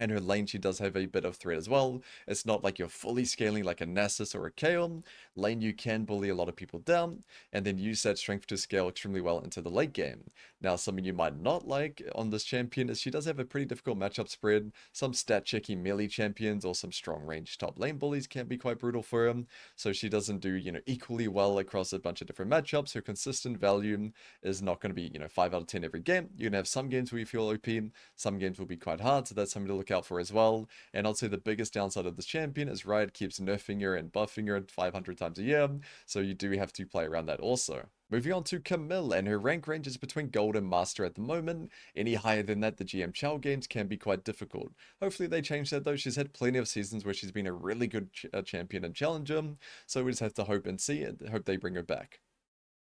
And her lane, she does have a bit of threat as well. It's not like you're fully scaling like a Nasus or a Kaon. Lane, you can bully a lot of people down, and then use that strength to scale extremely well into the late game. Now, something you might not like on this champion is she does have a pretty difficult matchup spread. Some stat-checky melee champions or some strong range top lane bullies can be quite brutal for her. So she doesn't do, equally well across a bunch of different matchups. Her consistent value is not going to be, 5 out of 10 every game. You're going to have some games where you feel OP, some games will be quite hard, so that's something to look out for as well. And I'll say the biggest downside of this champion is Riot keeps nerfing her and buffing her 500 times a year, so you do have to play around that also. Moving on to Camille, and her rank range is between Gold and Master at the moment. Any higher than that, the GM Chow games can be quite difficult. Hopefully they change that though. She's had plenty of seasons where she's been a really good champion and challenger, so we just have to hope and see and hope they bring her back.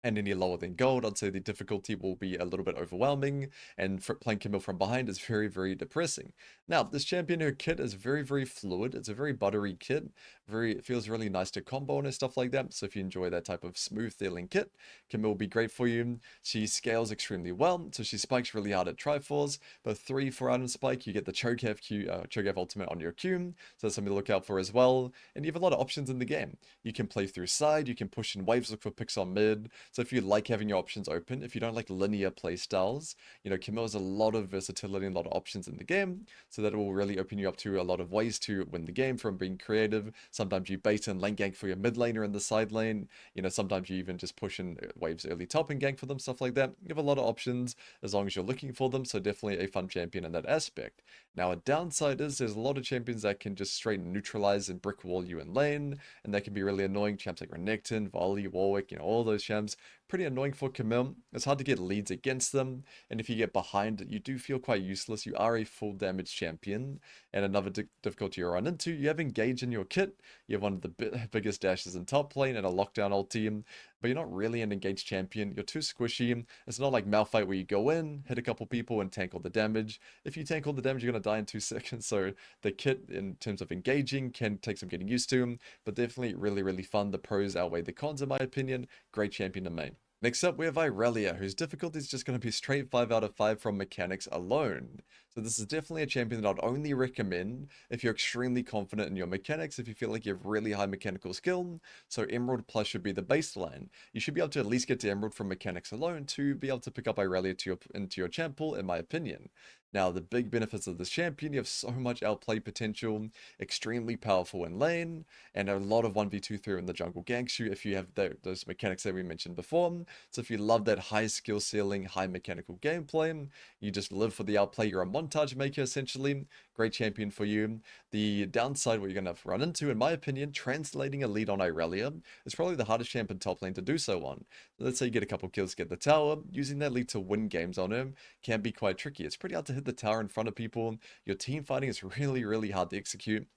And any lower than gold, I'd say the difficulty will be a little bit overwhelming, and playing Camille from behind is very, very depressing. Now, this champion, her kit is very, very fluid. It's a very buttery kit. It feels really nice to combo and stuff like that. So if you enjoy that type of smooth feeling kit, Camille will be great for you. She scales extremely well, so she spikes really hard at Triforce. But 3-4 item spike, you get the Cho'gath ultimate on your Q, so that's something to look out for as well. And you have a lot of options in the game. You can play through side, you can push in waves, look for picks on mid. So if you like having your options open, if you don't like linear playstyles, Camille has a lot of versatility and a lot of options in the game. So that will really open you up to a lot of ways to win the game, from being creative. Sometimes you bait and lane gank for your mid laner in the side lane. Sometimes you even just push in waves early top and gank for them, stuff like that. You have a lot of options as long as you're looking for them. So definitely a fun champion in that aspect. Now, a downside is there's a lot of champions that can just straight neutralize and brick wall you in lane, and that can be really annoying. Champs like Renekton, Volley, Warwick, all those champs, pretty annoying for Camille. It's hard to get leads against them, and if you get behind, you do feel quite useless. You are a full damage champion, and another difficulty you run into, you have Engage in your kit. You have one of the biggest dashes in top lane and a lockdown ulti, but you're not really an engaged champion. You're too squishy. It's not like Malphite where you go in, hit a couple people, and tank all the damage. If you tank all the damage, you're going to die in 2 seconds. So the kit, in terms of engaging, can take some getting used to, but definitely really, really fun. The pros outweigh the cons, in my opinion. Great champion to main. Next up, we have Irelia, whose difficulty is just going to be straight 5 out of 5 from mechanics alone. So this is definitely a champion that I'd only recommend if you're extremely confident in your mechanics, if you feel like you have really high mechanical skill. So Emerald Plus should be the baseline. You should be able to at least get to Emerald from mechanics alone to be able to pick up Irelia into your champ pool, in my opinion. Now, the big benefits of this champion, you have so much outplay potential, extremely powerful in lane, and a lot of 1v2 through in the jungle ganks you if you have those mechanics that we mentioned before. So if you love that high skill ceiling, high mechanical gameplay, you just live for the outplay, you're a montage maker essentially. Great champion for you. The downside, what you're going to run into, in my opinion, translating a lead on Irelia is probably the hardest champ in top lane to do so on. Let's say you get a couple kills, get the tower, using that lead to win games on him can be quite tricky. It's pretty hard to hit the tower in front of people. Your team fighting is really, really hard to execute.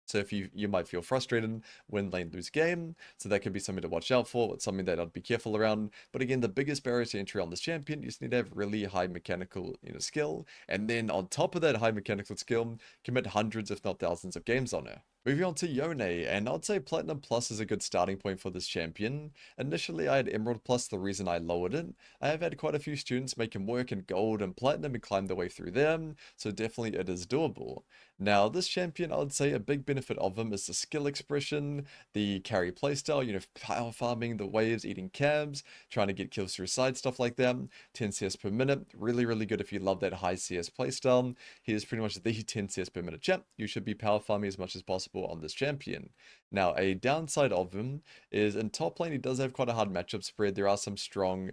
So if you might feel frustrated when lane lose game, so that could be something to watch out for. It's something that I'd be careful around. But again, the biggest barrier to entry on this champion, you just need to have really high mechanical skill, and then on top of that high mechanical skill, commit hundreds if not thousands of games on her. Moving on to Yone, and I'd say Platinum Plus is a good starting point for this champion. Initially, I had Emerald Plus, the reason I lowered it. I have had quite a few students make him work in Gold and Platinum and climb their way through them, so definitely it is doable. Now, this champion, I would say a big benefit of him is the skill expression, the carry playstyle, power farming, the waves, eating cabs, trying to get kills through side, stuff like that. 10 CS per minute, really, really good if you love that high CS playstyle. He is pretty much the 10 CS per minute champ. You should be power farming as much as possible on this champion. Now, a downside of him is in top lane, he does have quite a hard matchup spread. There are some strong,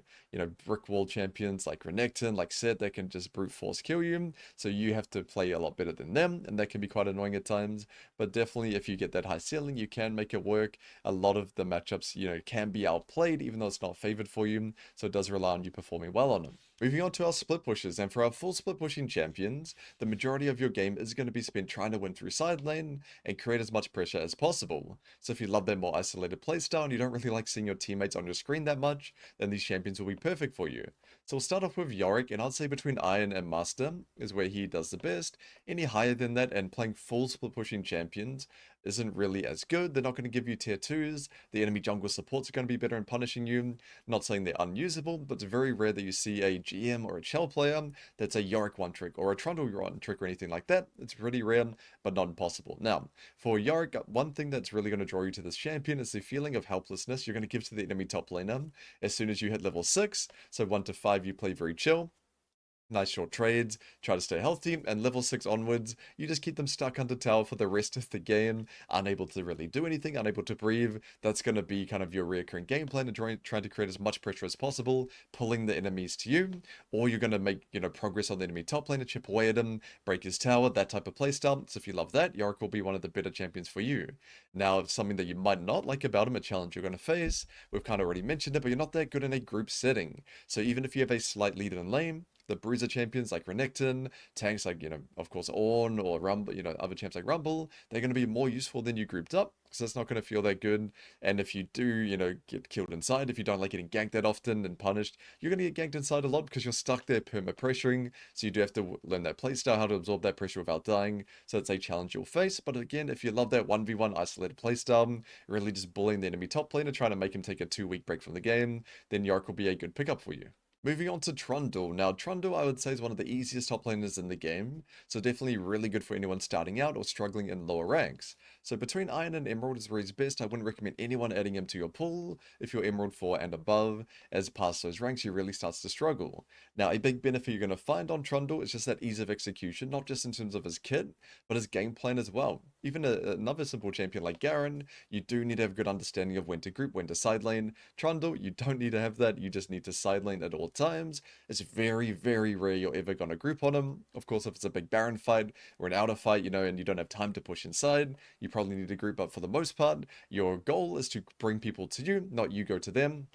brick wall champions like Renekton, like Sett, that can just brute force kill you. So you have to play a lot better than them, and that can be quite annoying at times. But definitely, if you get that high ceiling, you can make it work. A lot of the matchups, can be outplayed, even though it's not favored for you. So it does rely on you performing well on them. Moving on to our split pushes, and for our full split pushing champions, the majority of your game is going to be spent trying to win through side lane and create as much pressure as possible. So if you love that more isolated playstyle and you don't really like seeing your teammates on your screen that much, then these champions will be perfect for you. So we'll start off with Yorick, and I'd say between Iron and Master is where he does the best. Any higher than that and playing full split pushing champions isn't really as good. They're not going to give you tier 2s. The enemy jungle supports are going to be better in punishing you. Not saying they're unusable, but it's very rare that you see a GM or a Chell player that's a Yorick one trick or a Trundle one trick or anything like that. It's pretty rare, but not impossible. Now, for Yorick, one thing that's really going to draw you to this champion is the feeling of helplessness you're going to give to the enemy top laner as soon as you hit level 6. So 1 to 5, you play very chill. Nice short trades, try to stay healthy, and level 6 onwards, you just keep them stuck under tower for the rest of the game, unable to really do anything, unable to breathe. That's going to be kind of your recurring game plan, and trying to create as much pressure as possible, pulling the enemies to you, or you're going to make, progress on the enemy top lane, chip away at him, break his tower, that type of playstyle. So if you love that, Yorick will be one of the better champions for you. Now, something that you might not like about him, a challenge you're going to face, we've kind of already mentioned it, but you're not that good in a group setting. So even if you have a slight lead in lane, the bruiser champions like Renekton, tanks like, of course, Ornn or Rumble, other champs like Rumble, they're going to be more useful than you grouped up, so it's not going to feel that good. And if you do, get killed inside, if you don't like getting ganked that often and punished, you're going to get ganked inside a lot because you're stuck there perma-pressuring, so you do have to learn that playstyle, how to absorb that pressure without dying, so it's a challenge you'll face. But again, if you love that 1v1 isolated playstyle, really just bullying the enemy top laner, trying to make him take a 2-week break from the game, then Yorick will be a good pickup for you. Moving on to Trundle. Now, Trundle, I would say, is one of the easiest top laners in the game, so definitely really good for anyone starting out or struggling in lower ranks. So between Iron and Emerald is where he's best. I wouldn't recommend anyone adding him to your pool if you're Emerald 4 and above, as past those ranks, he really starts to struggle. Now, a big benefit you're going to find on Trundle is just that ease of execution, not just in terms of his kit, but his game plan as well. Even another simple champion like Garen, you do need to have good understanding of when to group, when to side lane. Trundle, you don't need to have that, you just need to side lane at all times. It's very, very rare you're ever going to group on him. Of course, if it's a big Baron fight or an outer fight, and you don't have time to push inside, you probably need to group up. For the most part, your goal is to bring people to you, not you go to them.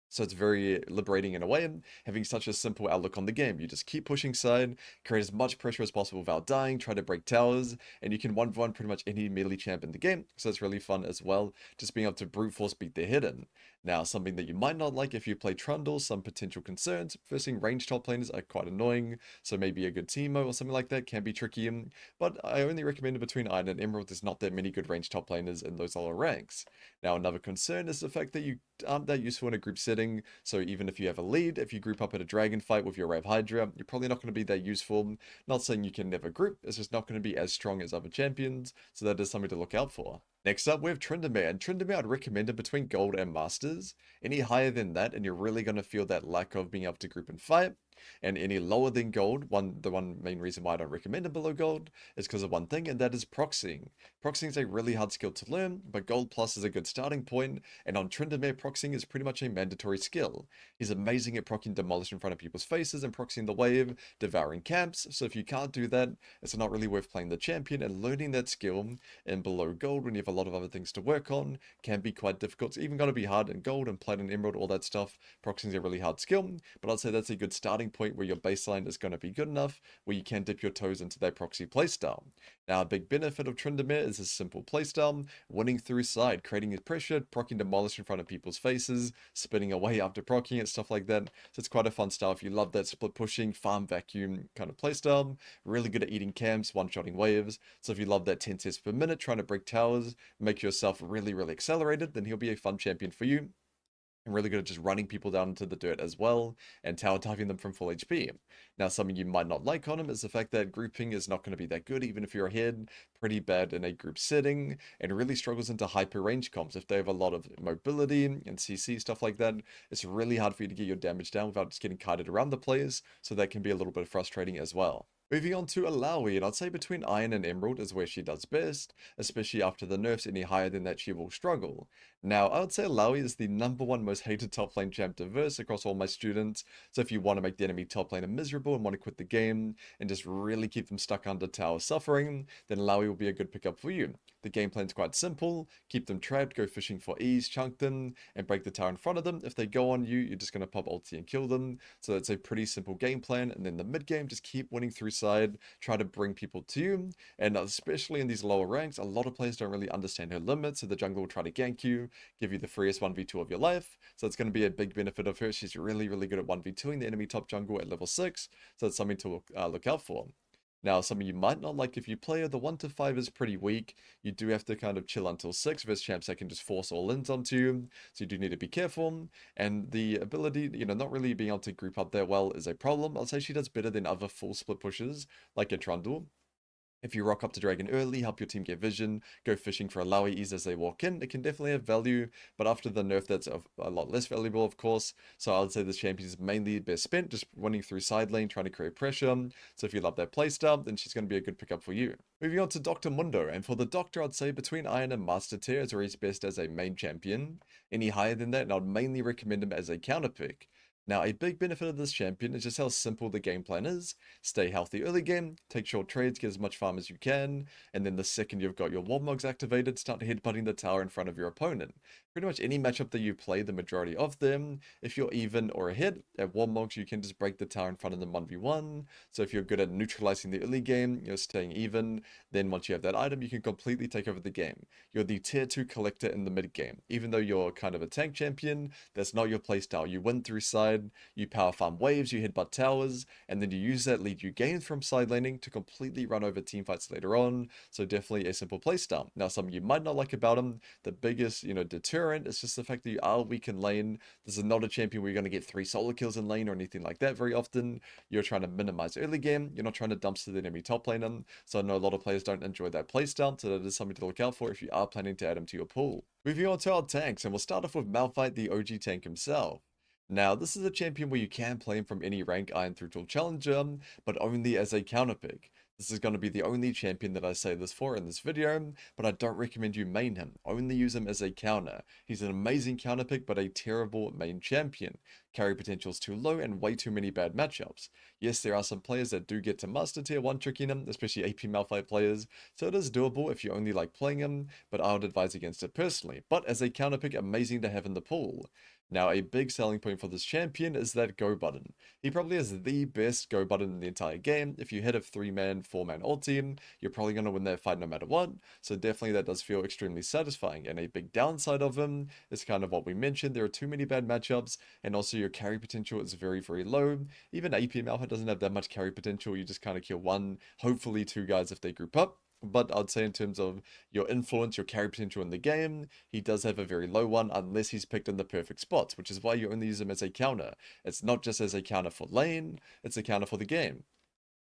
So it's very liberating in a way, having such a simple outlook on the game. You just keep pushing side, create as much pressure as possible without dying, try to break towers, and you can 1v1 pretty much any melee champ in the game, so it's really fun as well, just being able to brute force beat their hidden. Now, something that you might not like if you play Trundle, some potential concerns. First thing, range top laners are quite annoying, so maybe a good Teemo or something like that can be tricky, but I only recommend it between Iron and Emerald. There's not that many good range top laners in those lower ranks. Now, another concern is the fact that you aren't that useful in a group setting, so even if you have a lead, if you group up at a dragon fight with your Rav Hydra, you're probably not going to be that useful. Not saying you can never group, it's just not going to be as strong as other champions, so that is something to look out for. Next up, we have Tryndamere, and Tryndamere I'd recommend it between Gold and Masters. Any higher than that, and you're really going to feel that lack of being able to group and fight. And any lower than Gold, the one main reason why I don't recommend it below Gold is because of one thing, and that is proxying. Proxying is a really hard skill to learn, but Gold Plus is a good starting point, and on Tryndamere, proxying is pretty much a mandatory skill. He's amazing at proccing Demolish in front of people's faces and proxying the wave, devouring camps, so if you can't do that, it's not really worth playing the champion, and learning that skill in below gold when you have a lot of other things to work on can be quite difficult. It's even going to be hard in gold and platinum, emerald, all that stuff. Proxying is a really hard skill, but I'd say that's a good starting point where your baseline is going to be good enough where you can dip your toes into that proxy playstyle. Now, a big benefit of Tryndamere is his simple playstyle, winning through side, creating his pressure, proccing Demolish in front of people's faces, spinning away after proccing it, stuff like that. So it's quite a fun style if you love that split pushing, farm vacuum kind of playstyle. Really good at eating camps, one-shotting waves. So if you love that 10 tests per minute, trying to break towers, make yourself really, really accelerated, then he'll be a fun champion for you. And really good at just running people down into the dirt as well, and tower diving them from full HP. Now, something you might not like on him is the fact that grouping is not going to be that good, even if you're ahead, pretty bad in a group setting, and really struggles into hyper range comps. If they have a lot of mobility and CC, stuff like that, it's really hard for you to get your damage down without just getting kited around the place, so that can be a little bit frustrating as well. Moving on to Illaoi, and I'd say between Iron and Emerald is where she does best, especially after the nerfs. Any higher than that she will struggle. Now, I would say Illaoi is the #1 most hated top lane champ to verse across all my students, so if you want to make the enemy top laner miserable and want to quit the game, and just really keep them stuck under tower suffering, then Illaoi will be a good pickup for you. The game plan's quite simple, keep them trapped, go fishing for ease, chunk them, and break the tower in front of them. If they go on you, you're just going to pop ulti and kill them, so it's a pretty simple game plan, and then the mid game, just keep winning through side, try to bring people to you, and especially in these lower ranks, a lot of players don't really understand her limits, so the jungle will try to gank you, give you the freest 1v2 of your life, so it's going to be a big benefit of her. She's really, really good at 1v2ing the enemy top jungle at level 6, so it's something to look out for. Now, something you might not like if you play her, the 1 to 5 is pretty weak. You do have to kind of chill until 6 versus champs that can just force all ins onto you, so you do need to be careful. And the ability, not really being able to group up that well is a problem. I'll say she does better than other full split pushes, like a Trundle. If you rock up to Dragon early, help your team get vision, go fishing for Illaois as they walk in, it can definitely have value, but after the nerf that's a lot less valuable, of course. So I would say this champion is mainly best spent just running through side lane, trying to create pressure. So if you love that playstyle, then she's going to be a good pickup for you. Moving on to Dr.Mundo, and for the Doctor, I'd say between Iron and Master tier is where he's best as a main champion. Any higher than that, and I'd mainly recommend him as a counter pick. Now, a big benefit of this champion is just how simple the game plan is. Stay healthy early game, take short trades, get as much farm as you can, and then the second you've got your Warmogs activated, start headbutting the tower in front of your opponent. Pretty much any matchup that you play, the majority of them, if you're even or ahead at Warmogs, you can just break the tower in front of them 1v1. So if you're good at neutralizing the early game, you're staying even, then once you have that item, you can completely take over the game. You're the tier 2 collector in the mid game. Even though you're kind of a tank champion, that's not your playstyle. You win through side, you power farm waves, you headbutt towers, and then you use that lead you gain from side laning to completely run over teamfights later on. So definitely a simple playstyle. Now, something you might not like about him, the biggest, deterrent is just the fact that you are weak in lane. This is not a champion where you're going to get 3 solo kills in lane or anything like that very often. You're trying to minimize early game. You're not trying to dumpster the enemy top laner. So I know a lot of players don't enjoy that playstyle, so that is something to look out for if you are planning to add him to your pool. Moving on to our tanks, and we'll start off with Malphite, the OG tank himself. Now, this is a champion where you can play him from any rank Iron through to Challenger, but only as a counter pick. This is going to be the only champion that I say this for in this video, but I don't recommend you main him. Only use him as a counter. He's an amazing counter pick, but a terrible main champion. Carry potential is too low and way too many bad matchups. Yes, there are some players that do get to Master Tier 1 tricking him, especially AP Malphite players, so it is doable if you only like playing him, but I would advise against it personally. But as a counter pick, amazing to have in the pool. Now, a big selling point for this champion is that go button. He probably has the best go button in the entire game. If you hit a 3-man, 4-man ulti, you're probably going to win that fight no matter what. So definitely that does feel extremely satisfying. And a big downside of him is kind of what we mentioned. There are too many bad matchups, and also your carry potential is very, very low. Even AP Malphite doesn't have that much carry potential. You just kind of kill 1, hopefully 2 guys if they group up. But I'd say in terms of your influence, your carry potential in the game, he does have a very low one unless he's picked in the perfect spots, which is why you only use him as a counter. It's not just as a counter for lane, it's a counter for the game.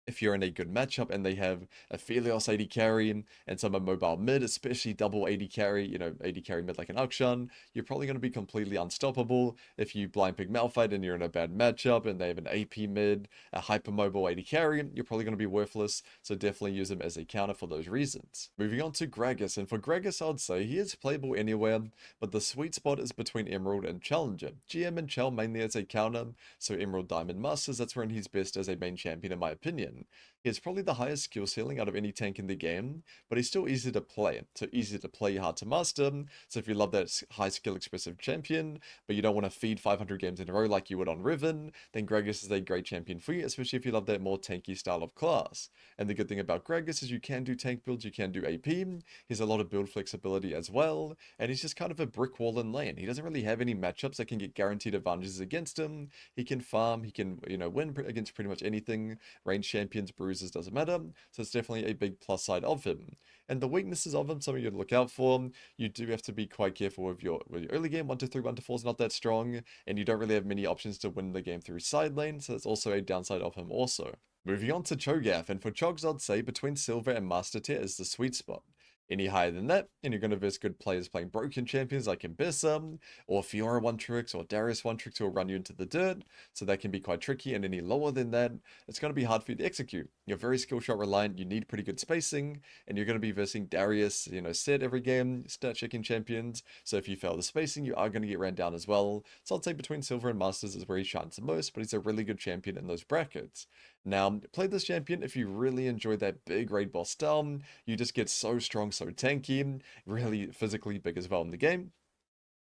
If you're in a good matchup and they have a Phelios AD carry and some mobile mid, especially double AD carry, AD carry mid like an Akshan, you're probably going to be completely unstoppable. If you blind pick Malphite and you're in a bad matchup and they have an AP mid, a hypermobile AD carry, you're probably going to be worthless, so definitely use him as a counter for those reasons. Moving on to Gragas, and for Gragas I'd say he is playable anywhere, but the sweet spot is between Emerald and Challenger. GM and Chal mainly as a counter, so Emerald Diamond Masters, that's when he's best as a main champion in my opinion. He has probably the highest skill ceiling out of any tank in the game, but he's still easy to play. So easy to play, hard to master. So if you love that high skill expressive champion, but you don't want to feed 500 games in a row like you would on Riven, then Gragas is a great champion for you, especially if you love that more tanky style of class. And the good thing about Gragas is you can do tank builds, you can do AP, he has a lot of build flexibility as well, and he's just kind of a brick wall in lane. He doesn't really have any matchups that can get guaranteed advantages against him. He can farm, he can, win against pretty much anything. Range champions, bruises, doesn't matter. So it's definitely a big plus side of him. And the weaknesses of him, something you to look out for. You do have to be quite careful with your early game. 1-3, 1-4 is not that strong, and you don't really have many options to win the game through side lane, so that's also a downside of him also. Moving on to Cho'gath, and for Chogs I'd say between Silver and Master Tier is the sweet spot. Any higher than that, and you're going to verse good players playing broken champions like Ambessa, or Fiora one-tricks, or Darius one-tricks who will run you into the dirt, so that can be quite tricky, and any lower than that, it's going to be hard for you to execute. You're very skill shot reliant, you need pretty good spacing, and you're going to be versing Darius, Sett every game, stat checking champions, so if you fail the spacing, you are going to get ran down as well. So I'd say between Silver and Masters is where he shines the most, but he's a really good champion in those brackets. Now, play this champion if you really enjoy that big raid boss down, you just get so strong, so tanky, really physically big as well in the game.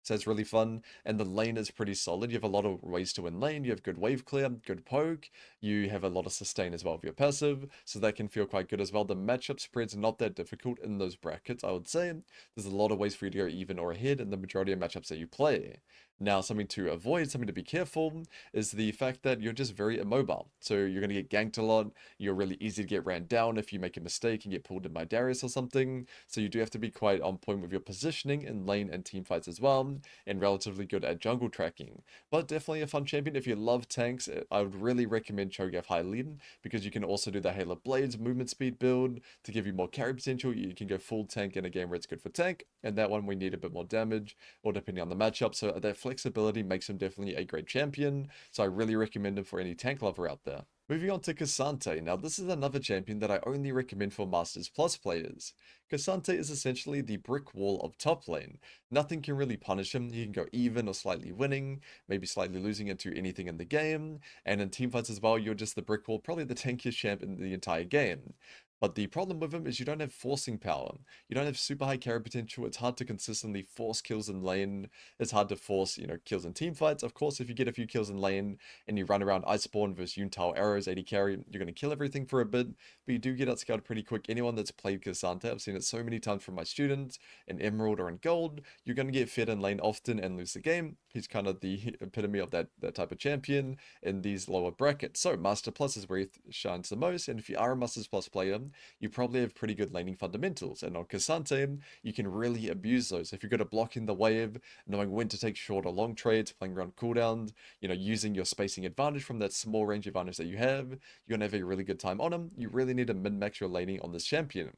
So it's really fun, and the lane is pretty solid. You have a lot of ways to win lane. You have good wave clear, good poke. You have a lot of sustain as well with your passive, so that can feel quite good as well. The matchup spread's not that difficult in those brackets, I would say. There's a lot of ways for you to go even or ahead in the majority of matchups that you play. Now, something to avoid, something to be careful, is the fact that you're just very immobile. So you're going to get ganked a lot. You're really easy to get ran down if you make a mistake and get pulled in by Darius or something. So you do have to be quite on point with your positioning in lane and team fights as well, and relatively good at jungle tracking. But definitely a fun champion. If you love tanks, I would really recommend Cho'gath highly, because you can also do the Halo Blades movement speed build to give you more carry potential. You can go full tank in a game where it's good for tank, and that one we need a bit more damage, or depending on the matchup. So that flexibility makes him definitely a great champion. So I really recommend him for any tank lover out there. Moving on to K'Sante. Now this is another champion that I only recommend for Masters Plus players. K'Sante is essentially the brick wall of top lane. Nothing can really punish him. He can go even or slightly winning, maybe slightly losing into anything in the game. And in teamfights as well, you're just the brick wall, probably the tankiest champ in the entire game. But the problem with him is you don't have forcing power. You don't have super high carry potential. It's hard to consistently force kills in lane. It's hard to force, kills in team fights. Of course, if you get a few kills in lane and you run around Iceborne versus Yuntao arrows, 80 carry, you're going to kill everything for a bit, but you do get outscaled pretty quick. Anyone that's played K'Sante, I've seen it so many times from my students in Emerald or in Gold, you're going to get fed in lane often and lose the game. He's kind of the epitome of that type of champion in these lower brackets. So Master Plus is where he shines the most, and if you are a Masters Plus player, you probably have pretty good laning fundamentals, and on K'Sante, you can really abuse those. If you're good at blocking the wave, knowing when to take short or long trades, playing around cooldowns, using your spacing advantage from that small range advantage that you have, you're gonna have a really good time on him. You really need to min-max your laning on this champion.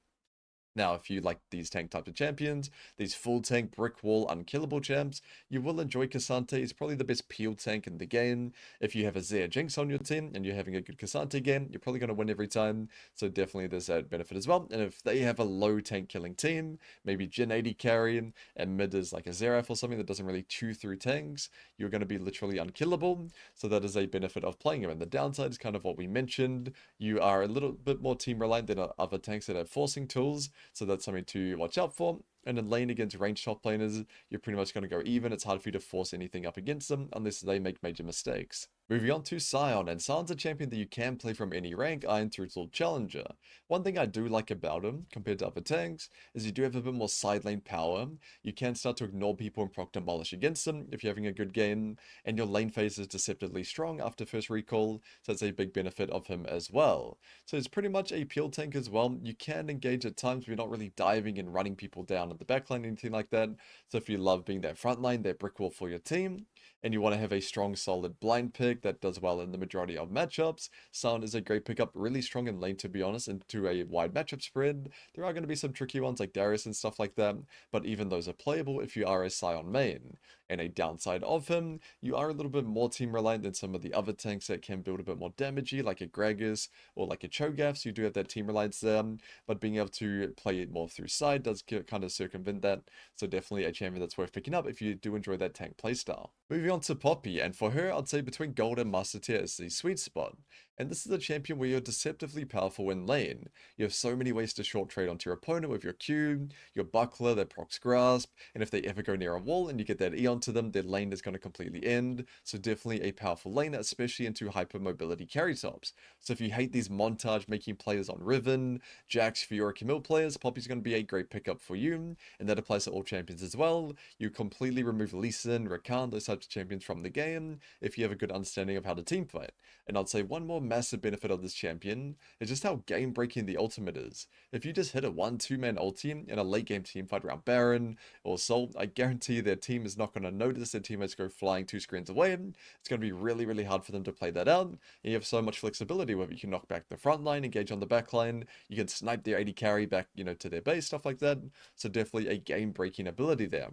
Now, if you like these tank types of champions, these full tank, brick wall, unkillable champs, you will enjoy K'Sante. He's probably the best peel tank in the game. If you have a Zaya Jinx on your team and you're having a good K'Sante game, you're probably going to win every time. So definitely there's that benefit as well. And if they have a low tank killing team, maybe Jin 80 carry and mid is like a Xerath or something that doesn't really chew through tanks, you're going to be literally unkillable. So that is a benefit of playing him. And the downside is kind of what we mentioned. You are a little bit more team reliant than other tanks that have forcing tools. So that's something to watch out for. And in lane against ranged top laners, you're pretty much going to go even. It's hard for you to force anything up against them unless they make major mistakes. Moving on to Sion, and Sion's a champion that you can play from any rank, Iron through till Challenger. One thing I do like about him, compared to other tanks, is you do have a bit more side lane power. You can start to ignore people and proc demolish against them if you're having a good game, and your lane phase is deceptively strong after first recall, so that's a big benefit of him as well. So it's pretty much a peel tank as well. You can engage at times, but you're not really diving and running people down on the backline, anything like that. So if you love being that front line, that brick wall for your team, and you want to have a strong, solid blind pick that does well in the majority of matchups, Sion is a great pickup, really strong in lane to be honest, into a wide matchup spread. There are going to be some tricky ones like Darius and stuff like that, but even those are playable if you are a Sion main. And a downside of him, you are a little bit more team reliant than some of the other tanks that can build a bit more damagey, like a Gragas or like a Cho'gath, so you do have that team reliance there, but being able to play it more through side does kind of circumvent that, so definitely a champion that's worth picking up if you do enjoy that tank playstyle. Moving on to Poppy, and for her, I'd say between Gold and Master Tier is the sweet spot. And this is a champion where you're deceptively powerful in lane. You have so many ways to short trade onto your opponent with your Q, your Buckler, that procs Grasp, and if they ever go near a wall and you get that E onto them, their lane is going to completely end. So definitely a powerful laner, especially into hyper mobility carry tops. So if you hate these montage making players on Riven, Jax, Fiora, Camille players, Poppy's going to be a great pickup for you, and that applies to all champions as well. You completely remove Lee Sin, Rakan, those types of champions from the game if you have a good understanding of how to team fight. And I'd say one more massive benefit of this champion is just how game breaking the ultimate is. If you just hit a 1-2 man ulti in a late game team fight around Baron or Sol, I guarantee their team is not going to notice their teammates go flying 2 screens away. It's going to be really, really hard for them to play that out. And you have so much flexibility where you can knock back the front line, engage on the back line, you can snipe their AD carry back, to their base, stuff like that. So definitely a game breaking ability there.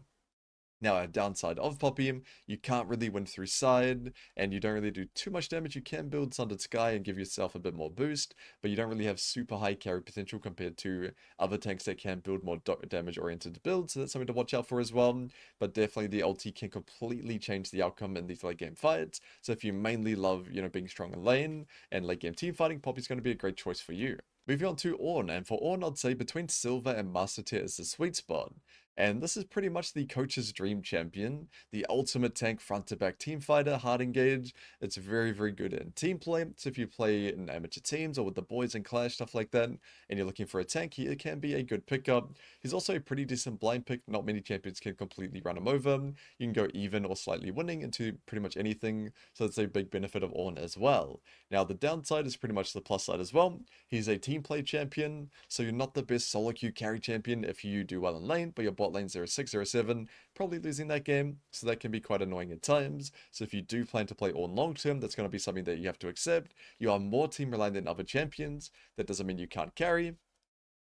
Now, a downside of Poppy, you can't really win through side, and you don't really do too much damage. You can build Sundered Sky and give yourself a bit more boost, but you don't really have super high carry potential compared to other tanks that can build more damage-oriented builds, so that's something to watch out for as well. But definitely the ulti can completely change the outcome in these late game fights, so if you mainly love, being strong in lane and late game team fighting, Poppy's going to be a great choice for you. Moving on to Ornn, and for Ornn, I'd say between Silver and Master Tier is the sweet spot. And this is pretty much the coach's dream champion, the ultimate tank front to back team fighter, hard engage. It's very, very good in team play. So if you play in amateur teams or with the boys in Clash, stuff like that, and you're looking for a tank, it can be a good pickup. He's also a pretty decent blind pick. Not many champions can completely run him over. You can go even or slightly winning into pretty much anything. So it's a big benefit of Ornn as well. Now the downside is pretty much the plus side as well. He's a team play champion, so you're not the best solo queue carry champion if you do well in lane, but your bot lane 06, 07, probably losing that game, so that can be quite annoying at times. So if you do plan to play Ornn long term, that's going to be something that you have to accept. You are more team reliant than other champions. That doesn't mean you can't carry.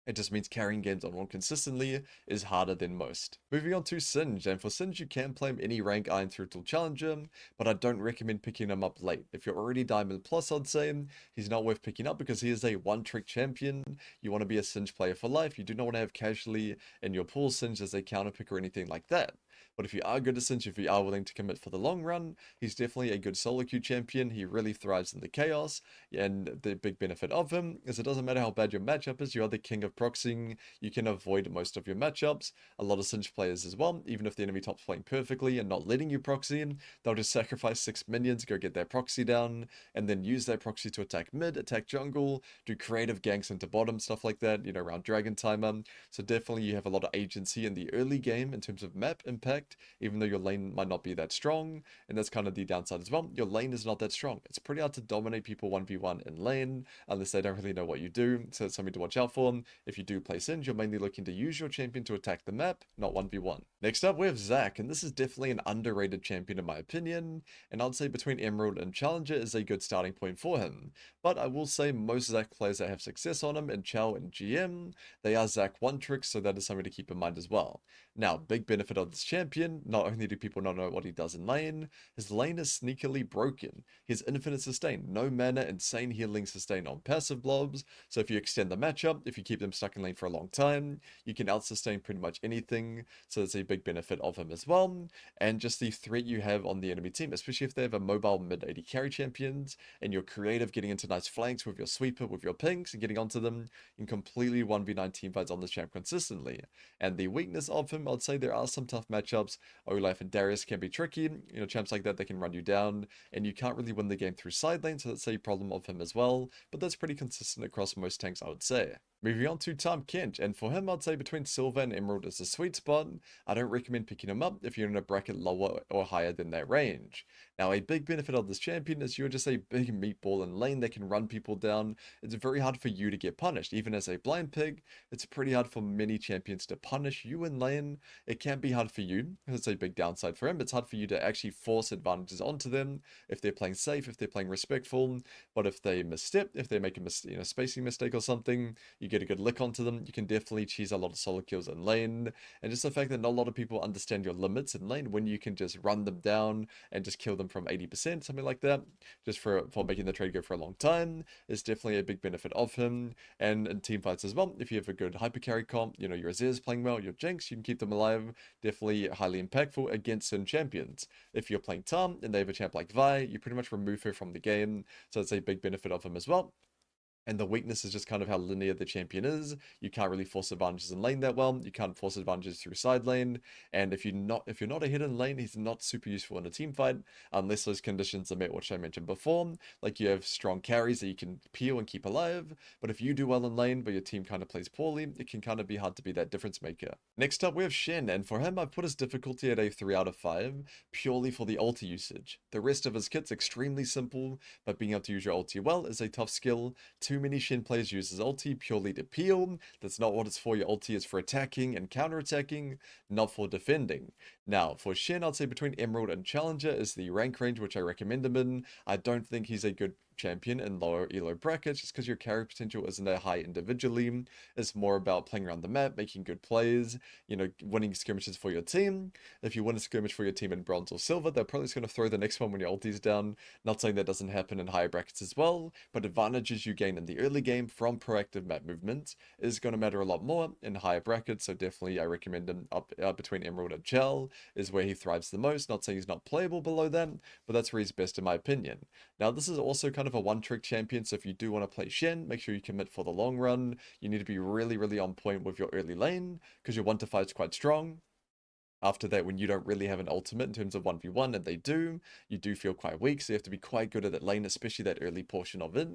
It just means carrying games on Ornn consistently is harder than most. Moving on to Singed, and for Singed you can play him any rank Iron through till Challenger, but I don't recommend picking him up late. If you're already Diamond Plus, I'd say he's not worth picking up because he is a one-trick champion. You want to be a Singed player for life, you do not want to have casually in your pool Singed as a counter pick or anything like that. But if you are good at Singed, if you are willing to commit for the long run, he's definitely a good solo queue champion. He really thrives in the chaos, and the big benefit of him is it doesn't matter how bad your matchup is, you are the king of proxying. You can avoid most of your matchups. A lot of Singed players as well, even if the enemy top's playing perfectly and not letting you proxy, they'll just sacrifice 6 minions, go get their proxy down, and then use their proxy to attack mid, attack jungle, do creative ganks into bottom, stuff like that, around Dragon Timer. So definitely you have a lot of agency in the early game in terms of map impact, even though your lane might not be that strong, and that's kind of the downside as well. Your lane is not that strong. It's pretty hard to dominate people 1v1 in lane, unless they don't really know what you do, so it's something to watch out for. If you do play Singed, you're mainly looking to use your champion to attack the map, not 1v1. Next up, we have Zac, and this is definitely an underrated champion in my opinion, and I'd say between Emerald and Challenger is a good starting point for him. But I will say most Zac players that have success on him in Chal and GM, they are Zac one-tricks, so that is something to keep in mind as well. Now, big benefit of this champion, not only do people not know what he does in lane, his lane is sneakily broken. He has infinite sustain, no mana, insane healing sustain on passive blobs, so if you extend the matchup, if you keep them stuck in lane for a long time, you can out-sustain pretty much anything, so it's a big benefit of him as well. And just the threat you have on the enemy team, especially if they have a mobile mid AD carry champions, and you're creative getting into nice flanks with your sweeper, with your pinks, and getting onto them, you can completely 1v9 teamfights on this champ consistently. And the weakness of him, I'd say there are some tough matchups. Olaf and Darius can be tricky, champs like that, they can run you down, and you can't really win the game through side lane, so that's a problem of him as well, but that's pretty consistent across most tanks, I would say. Moving on to Tahm Kench, and for him I'd say between Silver and Emerald is the sweet spot. I don't recommend picking him up if you're in a bracket lower or higher than that range. Now a big benefit of this champion is you're just a big meatball in lane that can run people down. It's very hard for you to get punished. Even as a blind pig, it's pretty hard for many champions to punish you in lane. It can be hard for you, it's a big downside for him. It's hard for you to actually force advantages onto them if they're playing safe, if they're playing respectful. But if they misstep, if they make a spacing mistake or something, you get a good lick onto them, you can definitely cheese a lot of solo kills in lane. And just the fact that not a lot of people understand your limits in lane when you can just run them down and just kill them from 80%, something like that, just for making the trade go for a long time, is definitely a big benefit of him. And in team fights as well, if you have a good hyper carry comp, your Azir's playing well, your Jinx, you can keep them alive, definitely highly impactful against certain champions. If you're playing Tahm and they have a champ like Vi, you pretty much remove her from the game, so it's a big benefit of him as well. And the weakness is just kind of how linear the champion is. You can't really force advantages in lane that well. You can't force advantages through side lane. And if you're not a hidden lane, he's not super useful in a team fight unless those conditions are met, which I mentioned before. Like you have strong carries that you can peel and keep alive. But if you do well in lane, but your team kind of plays poorly, it can kind of be hard to be that difference maker. Next up, we have Shen, and for him, I've put his difficulty at a 3 out of 5, purely for the ulti usage. The rest of his kit's extremely simple, but being able to use your ulti well is a tough skill. Too many Shen players use his ulti purely to peel. That's not what it's for. Your ulti is for attacking and counter-attacking, not for defending. Now, for Shen, I'd say between Emerald and Challenger is the rank range, which I recommend him in. I don't think he's a good champion in lower elo brackets just because your carry potential isn't that high individually. It's more about playing around the map, making good plays, winning skirmishes for your team. If you win a skirmish for your team in bronze or silver, they're probably just going to throw the next one when your ulti's down. Not saying that doesn't happen in higher brackets as well, but advantages you gain in the early game from proactive map movement is going to matter a lot more in higher brackets. So definitely I recommend him up between Emerald and Chell is where he thrives the most. Not saying he's not playable below that, but that's where he's best in my opinion. Now this is also kind of a one-trick champion, so if you do want to play Shen, make sure you commit for the long run. You need to be really on point with your early lane, because your 1-5 is quite strong. After that, when you don't really have an ultimate in terms of 1v1, and they do, you do feel quite weak, so you have to be quite good at that lane, especially that early portion of it,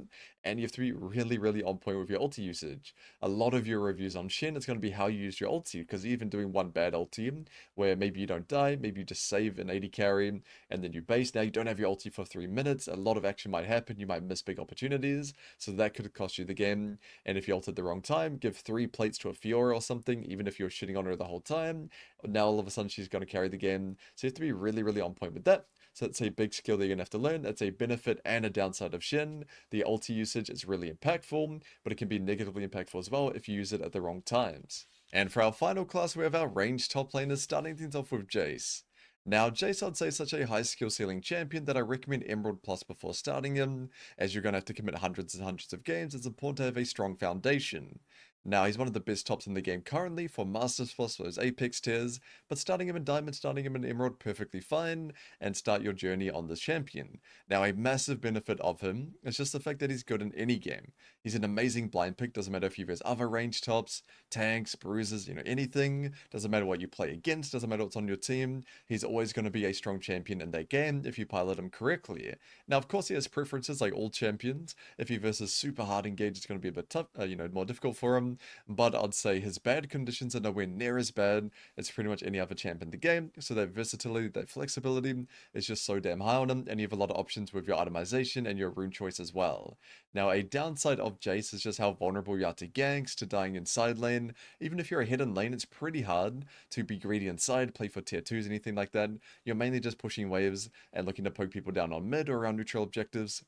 and you have to be really on point with your ulti usage. A lot of your reviews on Shen is going to be how you use your ulti, because even doing one bad ulti, where maybe you don't die, maybe you just save an 80 carry, and then you base, now you don't have your ulti for 3 minutes, a lot of action might happen, you might miss big opportunities, so that could cost you the game, and if you ulted the wrong time, give 3 plates to a Fiora or something, even if you're shitting on her the whole time, now all of a sudden she's going to carry the game. So you have to be really on point with that. So that's a big skill that you're going to have to learn. That's a benefit and a downside of Shen. The ulti usage is really impactful, but it can be negatively impactful as well if you use it at the wrong times. And for our final class, we have our ranged top laners, starting things off with Jace. Now, Jace, I'd say, is such a high skill ceiling champion that I recommend Emerald Plus before starting him, as you're going to have to commit hundreds and hundreds of games. It's important to have a strong foundation. Now, he's one of the best tops in the game currently for Masters Plus for those Apex tiers, but starting him in Diamond, starting him in Emerald, perfectly fine, and start your journey on this champion. Now, a massive benefit of him is just the fact that he's good in any game. He's an amazing blind pick, doesn't matter if he has other range tops, tanks, bruises, anything, doesn't matter what you play against, doesn't matter what's on your team, he's always going to be a strong champion in that game if you pilot him correctly. Now, of course, he has preferences like all champions. If he versus super hard engage, it's going to be a bit tough, more difficult for him, but I'd say his bad conditions are nowhere near as bad as pretty much any other champ in the game, so that versatility, that flexibility is just so damn high on him, and you have a lot of options with your itemization and your rune choice as well. Now, a downside of Jace is just how vulnerable you are to ganks, to dying in side lane. Even if you're a hidden lane, it's pretty hard to be greedy inside, play for tier 2s, anything like that. You're mainly just pushing waves and looking to poke people down on mid or around neutral objectives.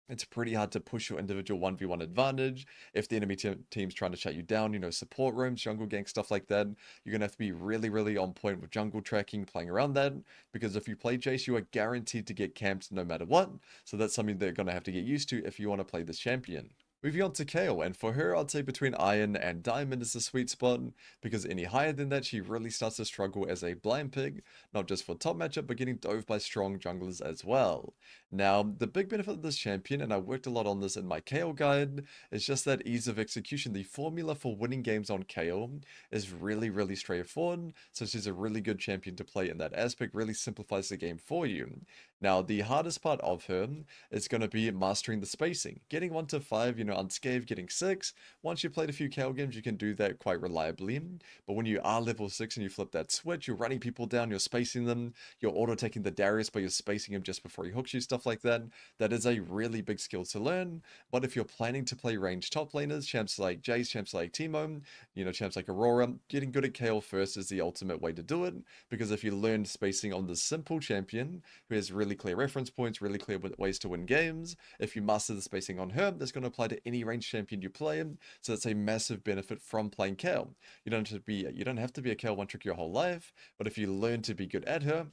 It's pretty hard to push your individual 1v1 advantage. If the enemy team's trying to shut you down, support roams, jungle gank, stuff like that, you're going to have to be really on point with jungle tracking, playing around that, because if you play Jace, you are guaranteed to get camped no matter what, so that's something they're going to have to get used to if you want to play this champion. Moving on to Kayle, and for her, I'd say between Iron and Diamond is the sweet spot, because any higher than that, she really starts to struggle as a blind pig, not just for top matchup, but getting dove by strong junglers as well. Now, the big benefit of this champion, and I worked a lot on this in my Kayle guide, is just that ease of execution. The formula for winning games on Kayle is really straightforward, so she's a really good champion to play in that aspect, really simplifies the game for you. Now, the hardest part of her is going to be mastering the spacing. Getting 1 to 5, unscathed, getting 6. Once you've played a few KO games, you can do that quite reliably. But when you are level 6 and you flip that switch, you're running people down, you're spacing them, you're auto-taking the Darius, but you're spacing him just before he hooks you, stuff like that. That is a really big skill to learn. But if you're planning to play ranged top laners, champs like Jace, champs like Teemo, champs like Aurora, getting good at KO first is the ultimate way to do it. Because if you learn spacing on the simple champion, who has really clear reference points, really clear ways to win games. If you master the spacing on her, that's going to apply to any range champion you play. So that's a massive benefit from playing Kale. You don't have to be a Kale one trick your whole life, but if you learn to be good at her,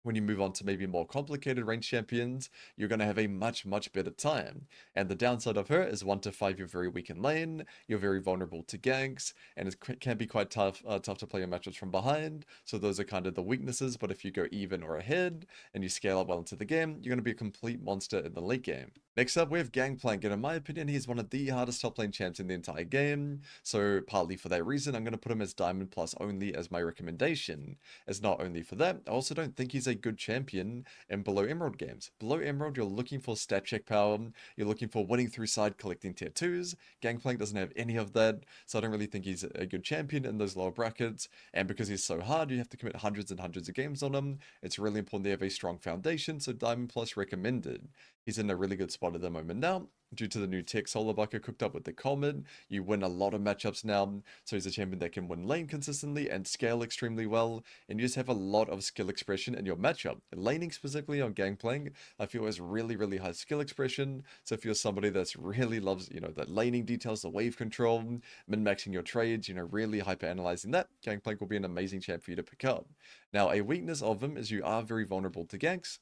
when you move on to maybe more complicated range champions, you're going to have a much, much better time. And the downside of her is 1 to 5, you're very weak in lane, you're very vulnerable to ganks, and it can be quite tough to play your matchups from behind. So those are kind of the weaknesses, but if you go even or ahead, and you scale up well into the game, you're going to be a complete monster in the late game. Next up, we have Gangplank, and in my opinion, he's one of the hardest top lane champs in the entire game. So partly for that reason, I'm going to put him as Diamond Plus only as my recommendation. As not only for that, I also don't think he's a good champion in below Emerald games. Below Emerald, you're looking for stat check power, you're looking for winning through side, collecting tier 2s. Gangplank doesn't have any of that, so I don't really think he's a good champion in those lower brackets. And because he's so hard, you have to commit hundreds and hundreds of games on him. It's really important they have a strong foundation, so Diamond Plus recommended. He's in a really good spot at the moment now. Due to the new tech Solar Bucket cooked up with the Comet, you win a lot of matchups now. So he's a champion that can win lane consistently and scale extremely well. And you just have a lot of skill expression in your matchup. Laning specifically on Gangplank, I feel has really, really high skill expression. So if you're somebody that's really loves, that laning details, the wave control, min-maxing your trades, really hyper-analyzing that, Gangplank will be an amazing champ for you to pick up. Now, a weakness of him is you are very vulnerable to ganks,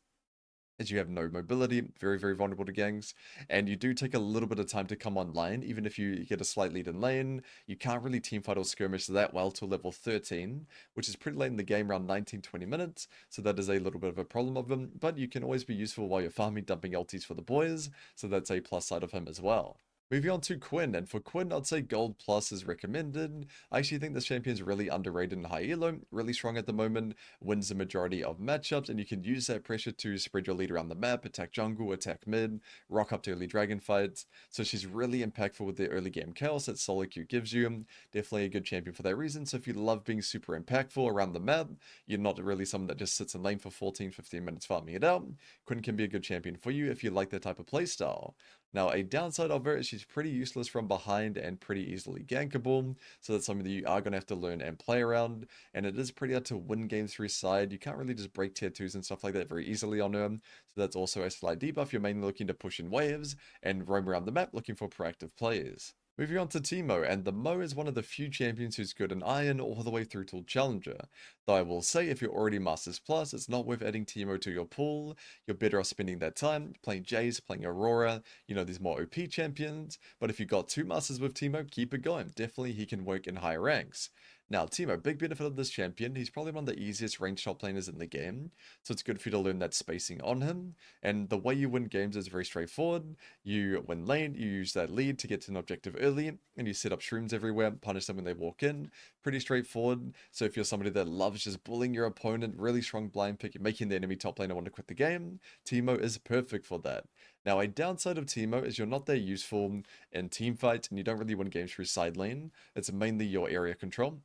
as you have no mobility, very, very vulnerable to ganks, and you do take a little bit of time to come online. Even if you get a slight lead in lane, you can't really teamfight or skirmish that well till level 13, which is pretty late in the game, around 19-20 minutes, so that is a little bit of a problem of him, but you can always be useful while you're farming, dumping ultis for the boys, so that's a plus side of him as well. Moving on to Quinn, and for Quinn, I'd say Gold Plus is recommended. I actually think this champion is really underrated in high elo, really strong at the moment, wins the majority of matchups, and you can use that pressure to spread your lead around the map, attack jungle, attack mid, rock up to early dragon fights. So she's really impactful with the early game chaos that solo queue gives you. Definitely a good champion for that reason. So if you love being super impactful around the map, you're not really someone that just sits in lane for 14-15 minutes farming it out, Quinn can be a good champion for you if you like that type of playstyle. Now, a downside of her is she's pretty useless from behind and pretty easily gankable, so that's something that you are going to have to learn and play around, and it is pretty hard to win games through side. You can't really just break tier 2s and stuff like that very easily on her, so that's also a slight debuff. You're mainly looking to push in waves and roam around the map looking for proactive players. Moving on to Teemo, and the Mo is one of the few champions who's good in Iron all the way through till Challenger. Though I will say, if you're already Masters Plus, it's not worth adding Teemo to your pool. You're better off spending that time playing Jace, playing Aurora, these more OP champions. But if you got 2 Masters with Teemo, keep it going. Definitely he can work in higher ranks. Now, Teemo, big benefit of this champion, he's probably one of the easiest range top laners in the game, so it's good for you to learn that spacing on him, and the way you win games is very straightforward. You win lane, you use that lead to get to an objective early, and you set up shrooms everywhere, punish them when they walk in. Pretty straightforward. So if you're somebody that loves just bullying your opponent, really strong blind pick, making the enemy top laner want to quit the game, Teemo is perfect for that. Now, a downside of Teemo is you're not that useful in team fights, and you don't really win games through side lane. It's mainly your area control,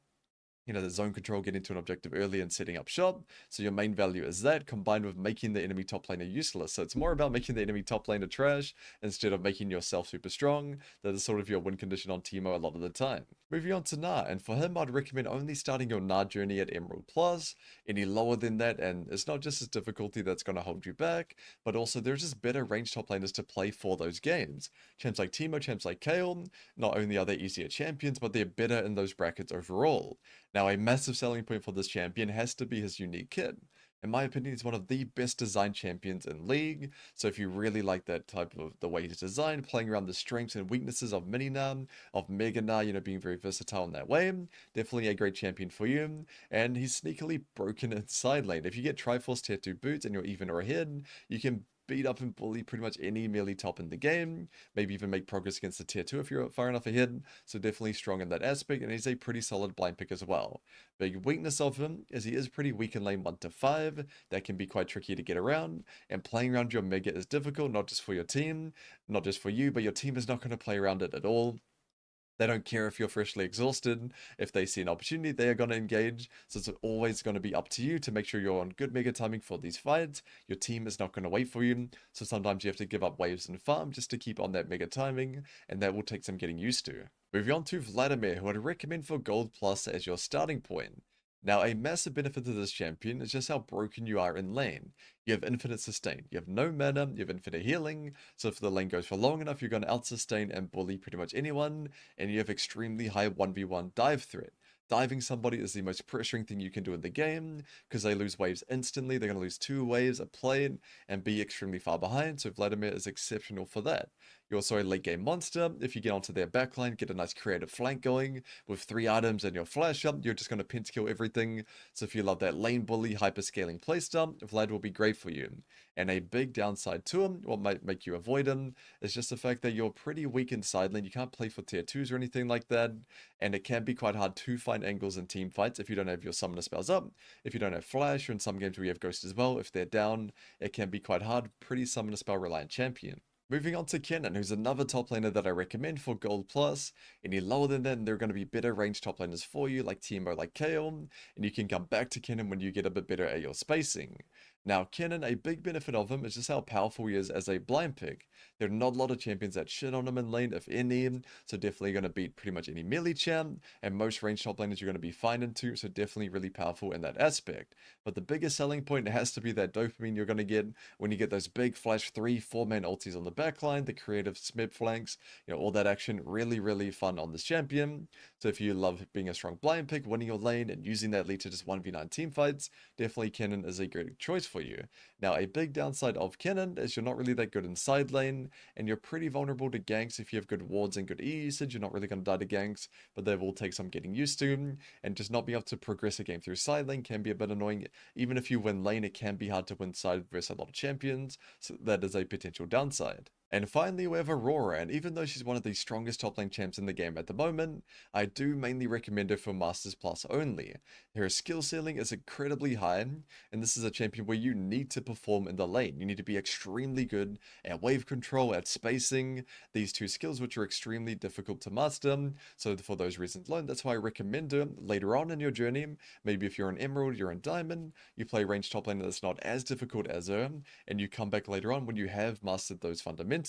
the zone control, getting to an objective early and setting up shop. So your main value is that, combined with making the enemy top laner useless. So it's more about making the enemy top laner trash instead of making yourself super strong. That is sort of your win condition on Teemo a lot of the time. Moving on to Gnar, and for him I'd recommend only starting your Gnar journey at Emerald Plus. Any lower than that, and it's not just his difficulty that's going to hold you back, but also there's just better range top laners to play for those games. Champs like Teemo, champs like Kayle, not only are they easier champions, but they're better in those brackets overall. Now, a massive selling point for this champion has to be his unique kit. In my opinion, he's one of the best designed champions in League, so if you really like that type of the way he's designed, playing around the strengths and weaknesses of Mini Gnar, of Mega Gnar, being very versatile in that way, definitely a great champion for you, and he's sneakily broken in side lane. If you get Triforce Tier 2 boots and you're even or ahead, you can beat up and bully pretty much any melee top in the game, maybe even make progress against the tier 2 if you're far enough ahead, so definitely strong in that aspect, and he's a pretty solid blind pick as well. Big weakness of him is he is pretty weak in lane 1 to 5, that can be quite tricky to get around, and playing around your mega is difficult, not just for your team, not just for you, but your team is not going to play around it at all. They don't care if you're freshly exhausted. If they see an opportunity, they are going to engage. So it's always going to be up to you to make sure you're on good mega timing for these fights. Your team is not going to wait for you. So sometimes you have to give up waves and farm just to keep on that mega timing. And that will take some getting used to. Moving on to Vladimir, who I'd recommend for Gold Plus as your starting point. Now, a massive benefit to this champion is just how broken you are in lane. You have infinite sustain, you have no mana, you have infinite healing, so if the lane goes for long enough, you're going to out-sustain and bully pretty much anyone, and you have extremely high 1v1 dive threat. Diving somebody is the most pressuring thing you can do in the game, because they lose waves instantly, they're going to lose 2 waves a plate, and be extremely far behind, so Vladimir is exceptional for that. You're also a late game monster. If you get onto their backline, get a nice creative flank going with 3 items and your flash up, you're just going to pentakill everything. So if you love that lane bully hyperscaling playstyle, Vlad will be great for you. And a big downside to him, what might make you avoid him, is just the fact that you're pretty weak in side lane. You can't play for tier 2s or anything like that. And it can be quite hard to find angles in team fights if you don't have your summoner spells up, if you don't have flash, or in some games where you have ghost as well, if they're down, it can be quite hard. Pretty summoner spell reliant champion. Moving on to Kennen, who's another top laner that I recommend for Gold Plus. Any lower than that, there are going to be better range top laners for you, like Teemo, like Kale, and you can come back to Kennen when you get a bit better at your spacing. Now, Kennen, a big benefit of him is just how powerful he is as a blind pick. There are not a lot of champions that shit on him in lane, if any, so definitely going to beat pretty much any melee champ, and most range top laners you're going to be fine into, so definitely really powerful in that aspect. But the biggest selling point has to be that dopamine you're going to get when you get those big flash 3-4 man ultis on the backline, the creative smip flanks, all that action, really fun on this champion. So if you love being a strong blind pick, winning your lane, and using that lead to just 1v9 team fights, definitely Kennen is a great choice for you. Now, a big downside of Kennen is you're not really that good in side lane, and you're pretty vulnerable to ganks. If you have good wards and good E usage, you're not really going to die to ganks, but they will take some getting used to, and just not being able to progress a game through side lane can be a bit annoying. Even if you win lane, it can be hard to win side versus a lot of champions, so that is a potential downside. And finally, we have Aurora, and even though she's one of the strongest top lane champs in the game at the moment, I do mainly recommend her for Masters Plus only. Her skill ceiling is incredibly high, and this is a champion where you need to perform in the lane. You need to be extremely good at wave control, at spacing, these 2 skills which are extremely difficult to master. So for those reasons alone, that's why I recommend her later on in your journey. Maybe if you're an Emerald, you're in Diamond, you play range top lane that's not as difficult as her, and you come back later on when you have mastered those fundamentals.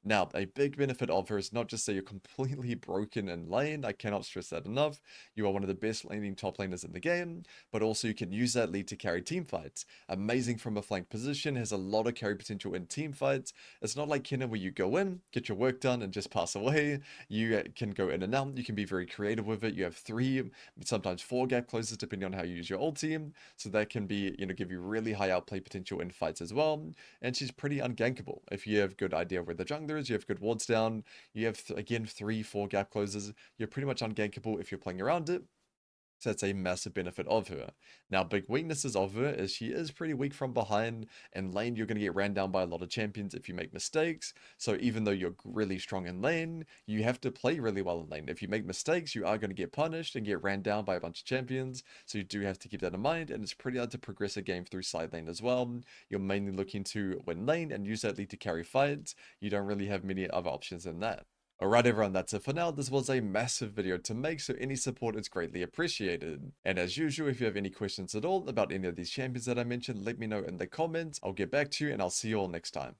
Now, a big benefit of her is not just that you're completely broken in lane, I cannot stress that enough, you are one of the best laning top laners in the game, but also you can use that lead to carry team fights. Amazing from a flank position, has a lot of carry potential in team fights. It's not like Kennen where you go in, get your work done, and just pass away. You can go in and out, you can be very creative with it, you have 3, sometimes 4 gap closes depending on how you use your ulti, so that can be, give you really high outplay potential in fights as well, and she's pretty ungankable. If you have good idea of where the jungler is, you have good wards down, you have, again, 3-4 gap closes, you're pretty much ungankable if you're playing around it. So that's a massive benefit of her. Now, big weaknesses of her is she is pretty weak from behind, and lane you're going to get ran down by a lot of champions if you make mistakes. So even though you're really strong in lane, you have to play really well in lane. If you make mistakes, you are going to get punished and get ran down by a bunch of champions. So you do have to keep that in mind, and it's pretty hard to progress a game through side lane as well. You're mainly looking to win lane and use that lead to carry fights. You don't really have many other options than that. Alright everyone, that's it for now. This was a massive video to make, so any support is greatly appreciated. And as usual, if you have any questions at all about any of these champions that I mentioned, let me know in the comments. I'll get back to you and I'll see you all next time.